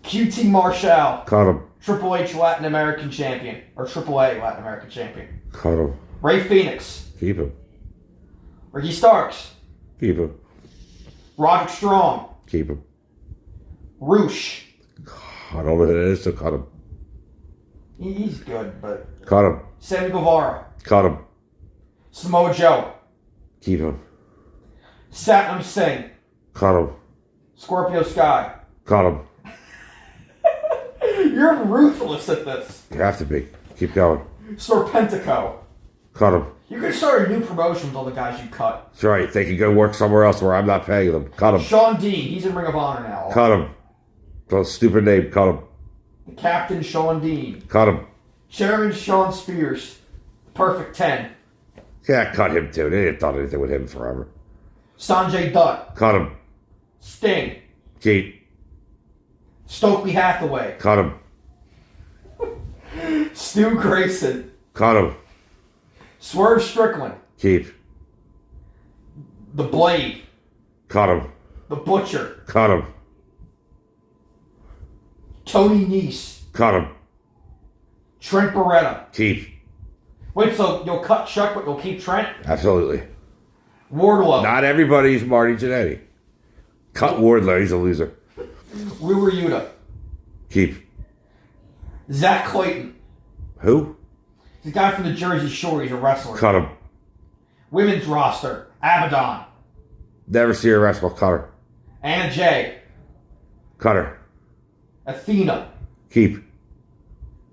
QT Marshall. Cut him. Triple H Latin American champion. Or Triple A Latin American champion. Cut him. Ray Phoenix. Keep him. Ricky Starks. Keep him. Roderick Strong. Keep him. Roosh. I don't know who that is, so cut him. He's good, but... Cut him. Sammy Guevara. Cut him. Samoa Joe. Keep him. Satnam Singh. Cut him. Scorpio Sky. Cut him. You're ruthless at this. You have to be. Keep going. Serpentico. Cut him. You could start a new promotion with all the guys you cut. That's right. They can go work somewhere else where I'm not paying them. Cut him. Sean Dean. He's in Ring of Honor now. Cut him. That's a stupid name. Cut him. The Captain Sean Dean. Cut him. Chairman Sean Spears. Perfect 10. Yeah, cut him too. They ain't done anything with him forever. Sanjay Dutt. Cut him. Sting. Keep. Stokely Hathaway. Cut him. Stu Grayson. Cut him. Swerve Strickland. Keep. The Blade. Cut him. The Butcher. Cut him. Tony Nese. Cut him. Trent Beretta. Keep. Wait, so you'll cut Chuck, but you'll keep Trent? Absolutely. Wardlow. Not everybody's Marty Jannetty. Cut Wardlow. He's a loser. Ryu Yuta. Keep. Zach Clayton. Who? He's a guy from the Jersey Shore. He's a wrestler. Cut him. Women's roster. Abaddon. Never see her wrestle. Cut her. Anna Jay. Cut her. Athena. Keep.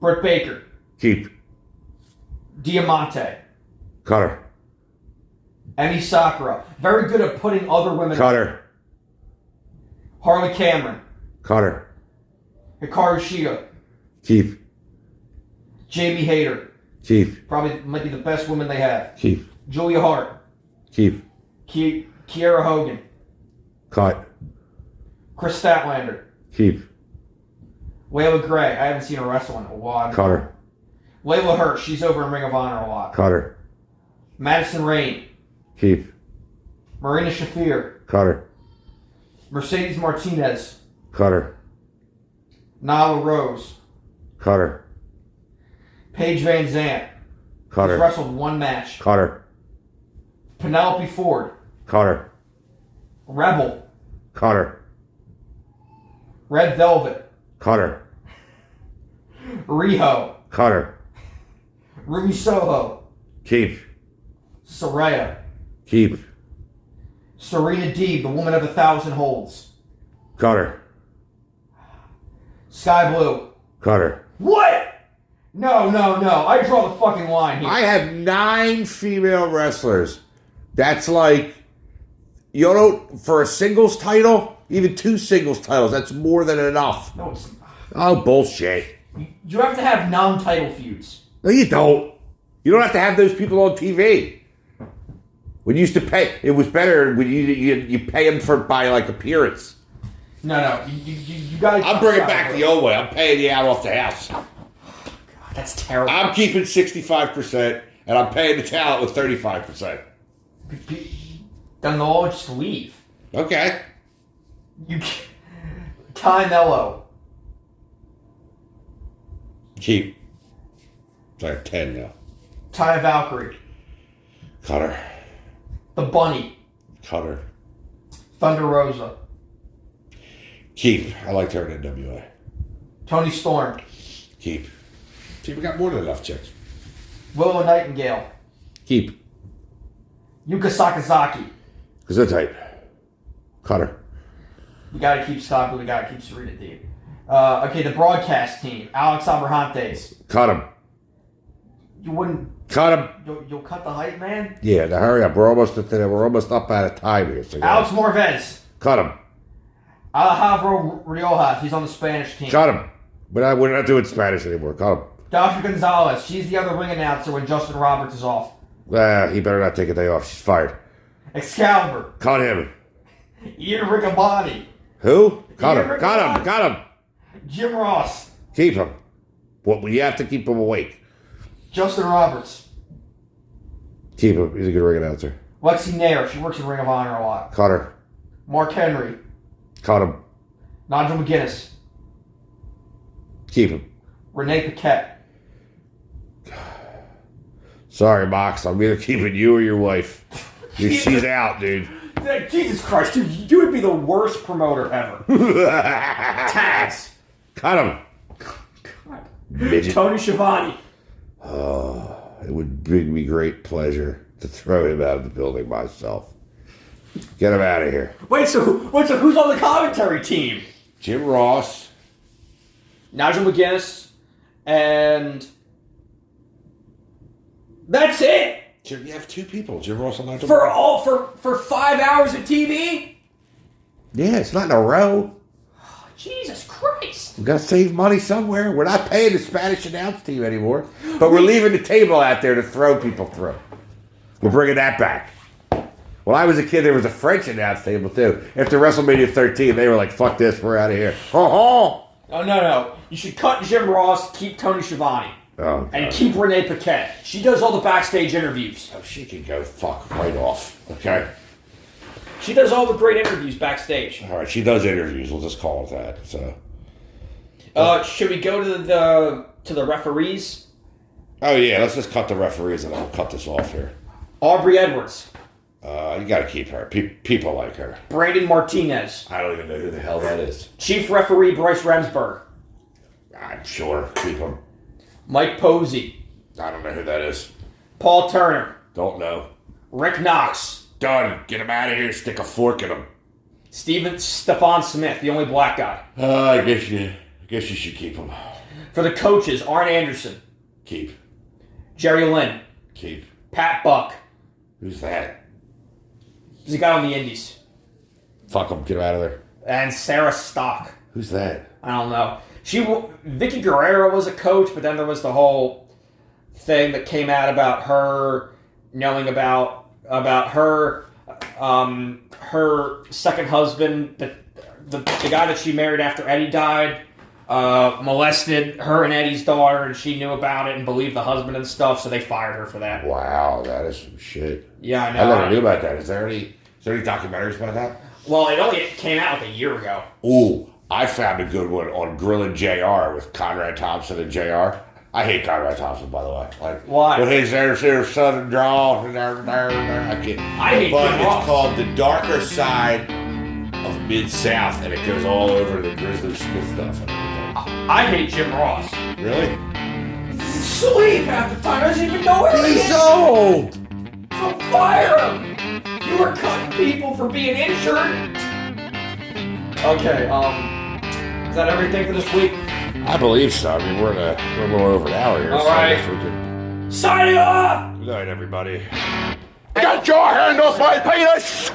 Britt Baker. Keep. Diamante. Cut her. Emi Sakura. Very good at putting other women... Cut her. Harley Cameron. Cut her. Hikaru Shida. Keep. Jamie Hayter. Keep. Probably might be the best woman they have. Keep. Julia Hart. Keep. Kiera Hogan. Cut. Chris Statlander. Keep. Layla Gray. I haven't seen her wrestle in a while. Cut her. Layla Hirsch. She's over in Ring of Honor a lot. Cut her. Madison Rain. Keep. Marina Shafir. Cut her. Mercedes Martinez. Cut her. Nyla Rose. Cut her. Paige Van Zant. Cut She's her. wrestled one match. Cut her. Penelope Ford. Cut her. Rebel. Cut her. Red Velvet. Cut her. Riho. Cut her. Ruby Soho. Keep. Saraya. Keep. Serena Deeb, the woman of 1,000 holds. Cut her. Sky Blue. Cut her. What? No. I draw the fucking line here. I have 9 female wrestlers. That's like, you know, for a singles title, even 2 singles titles, that's more than enough. No, it's... Oh, bullshit. You have to have non-title feuds. No, you don't. You don't have to have those people on TV. When you used to pay, it was better when you pay them by like appearance. No. You gotta... I'm bringing back the old way. I'm paying you out off the house. God, that's terrible. I'm keeping 65%, and I'm paying the talent with 35%. Then they'll all just leave. Okay. Ty Mello. Keep. It's like 10 now. Ty Valkyrie. Cut her. The Bunny. Cut her. Thunder Rosa. Keep. I liked her in NWA. Tony Storm. Keep. See, we got more than enough chicks. Willow Nightingale. Keep. Yuka Sakazaki. Because they're tight. Cut her. We gotta keep Scott, we gotta keep Serena Deeb. Okay, the broadcast team. Alex Abrahantes. Cut him. You wouldn't... Cut him. You'll cut the hype, man? Yeah, now hurry up. We're almost up out of time here. So Alex Morvez. cut him. Alejandro Riojas. He's on the Spanish team. Cut him. We're not doing Spanish anymore. Cut him. Dasha Gonzalez. She's the other ring announcer when Justin Roberts is off. He better not take a day off. She's fired. Excalibur. Cut him. Ian Riccaboni. Who? Cut him. Ian Cut him. Riccaboni. Cut him. Jim Ross. Keep him. Well, you have to keep him awake. Justin Roberts. Keep him. He's a good ring announcer. Lexi Nair. She works in Ring of Honor a lot. Cut her. Mark Henry. Cut him. Nigel McGuinness. Keep him. Renee Paquette. Sorry, Mox. I'm either keeping you or your wife. She's out, dude. Jesus Christ, dude, you would be the worst promoter ever. Taz. Cut him. Midget. Tony Schiavone. Oh, it would bring me great pleasure to throw him out of the building myself. Get him out of here. Wait, so who's on the commentary team? Jim Ross. Nigel McGuinness, and that's it. Jim, you have two people. Jim Ross and Nigel. For 5 hours of TV. Yeah, it's not in a row. Oh, Jesus Christ! We got to save money somewhere. We're not paying the Spanish announce team anymore, but we're leaving the table out there to throw people through. We're bringing that back. When I was a kid, there was a French announce table too. After WrestleMania 13, they were like, "Fuck this, we're out of here." Oh no! You should cut Jim Ross, keep Tony Schiavone, and keep Renee Paquette. She does all the backstage interviews. Oh, she can go fuck right off. Okay. She does all the great interviews backstage. All right, she does interviews. We'll just call it that. So. Should we go to the referees? Oh yeah, let's just cut the referees and I'll cut this off here. Aubrey Edwards. You got to keep her. People like her. Brandon Martinez. I don't even know who the hell that is. Chief referee Bryce Remsburg. I'm sure. Keep him. Mike Posey. I don't know who that is. Paul Turner. Don't know. Rick Knox. Done. Get him out of here. Stick a fork in him. Stefan Smith, the only black guy. I guess you should keep him. For the coaches, Arn Anderson. Keep. Jerry Lynn. Keep. Pat Buck. Who's that? He's a guy on the Indies. Fuck him. Get him out of there. And Sarah Stock. Who's that? I don't know. Vicky Guerrero was a coach, but then there was the whole thing that came out about her knowing about her her second husband, the guy that she married after Eddie died, molested her and Eddie's daughter, and she knew about it and believed the husband and stuff, so they fired her for that. Wow, that is some shit. Yeah, I know. I never knew about that. Is there any documentaries about that? Well, it only came out like a year ago. Ooh, I found a good one on Grillin' JR with Conrad Thompson and JR. I hate Conrad Thompson, by the way. Like, why? With his southern drawl, I can't. I hate But Jim it's Ross. called The Darker Side of Mid-South, and it goes all over the Grizzly Smith stuff and everything. I hate Jim Ross. Really? Sleep half the time. Doesn't even know everything. He's old! So fire him! You were cutting people for being injured. Okay, is that everything for this week? I believe so. I mean, we're a little over an hour here. All so I right. guess we can... Signing off! Good night, everybody. Get your hand off my penis!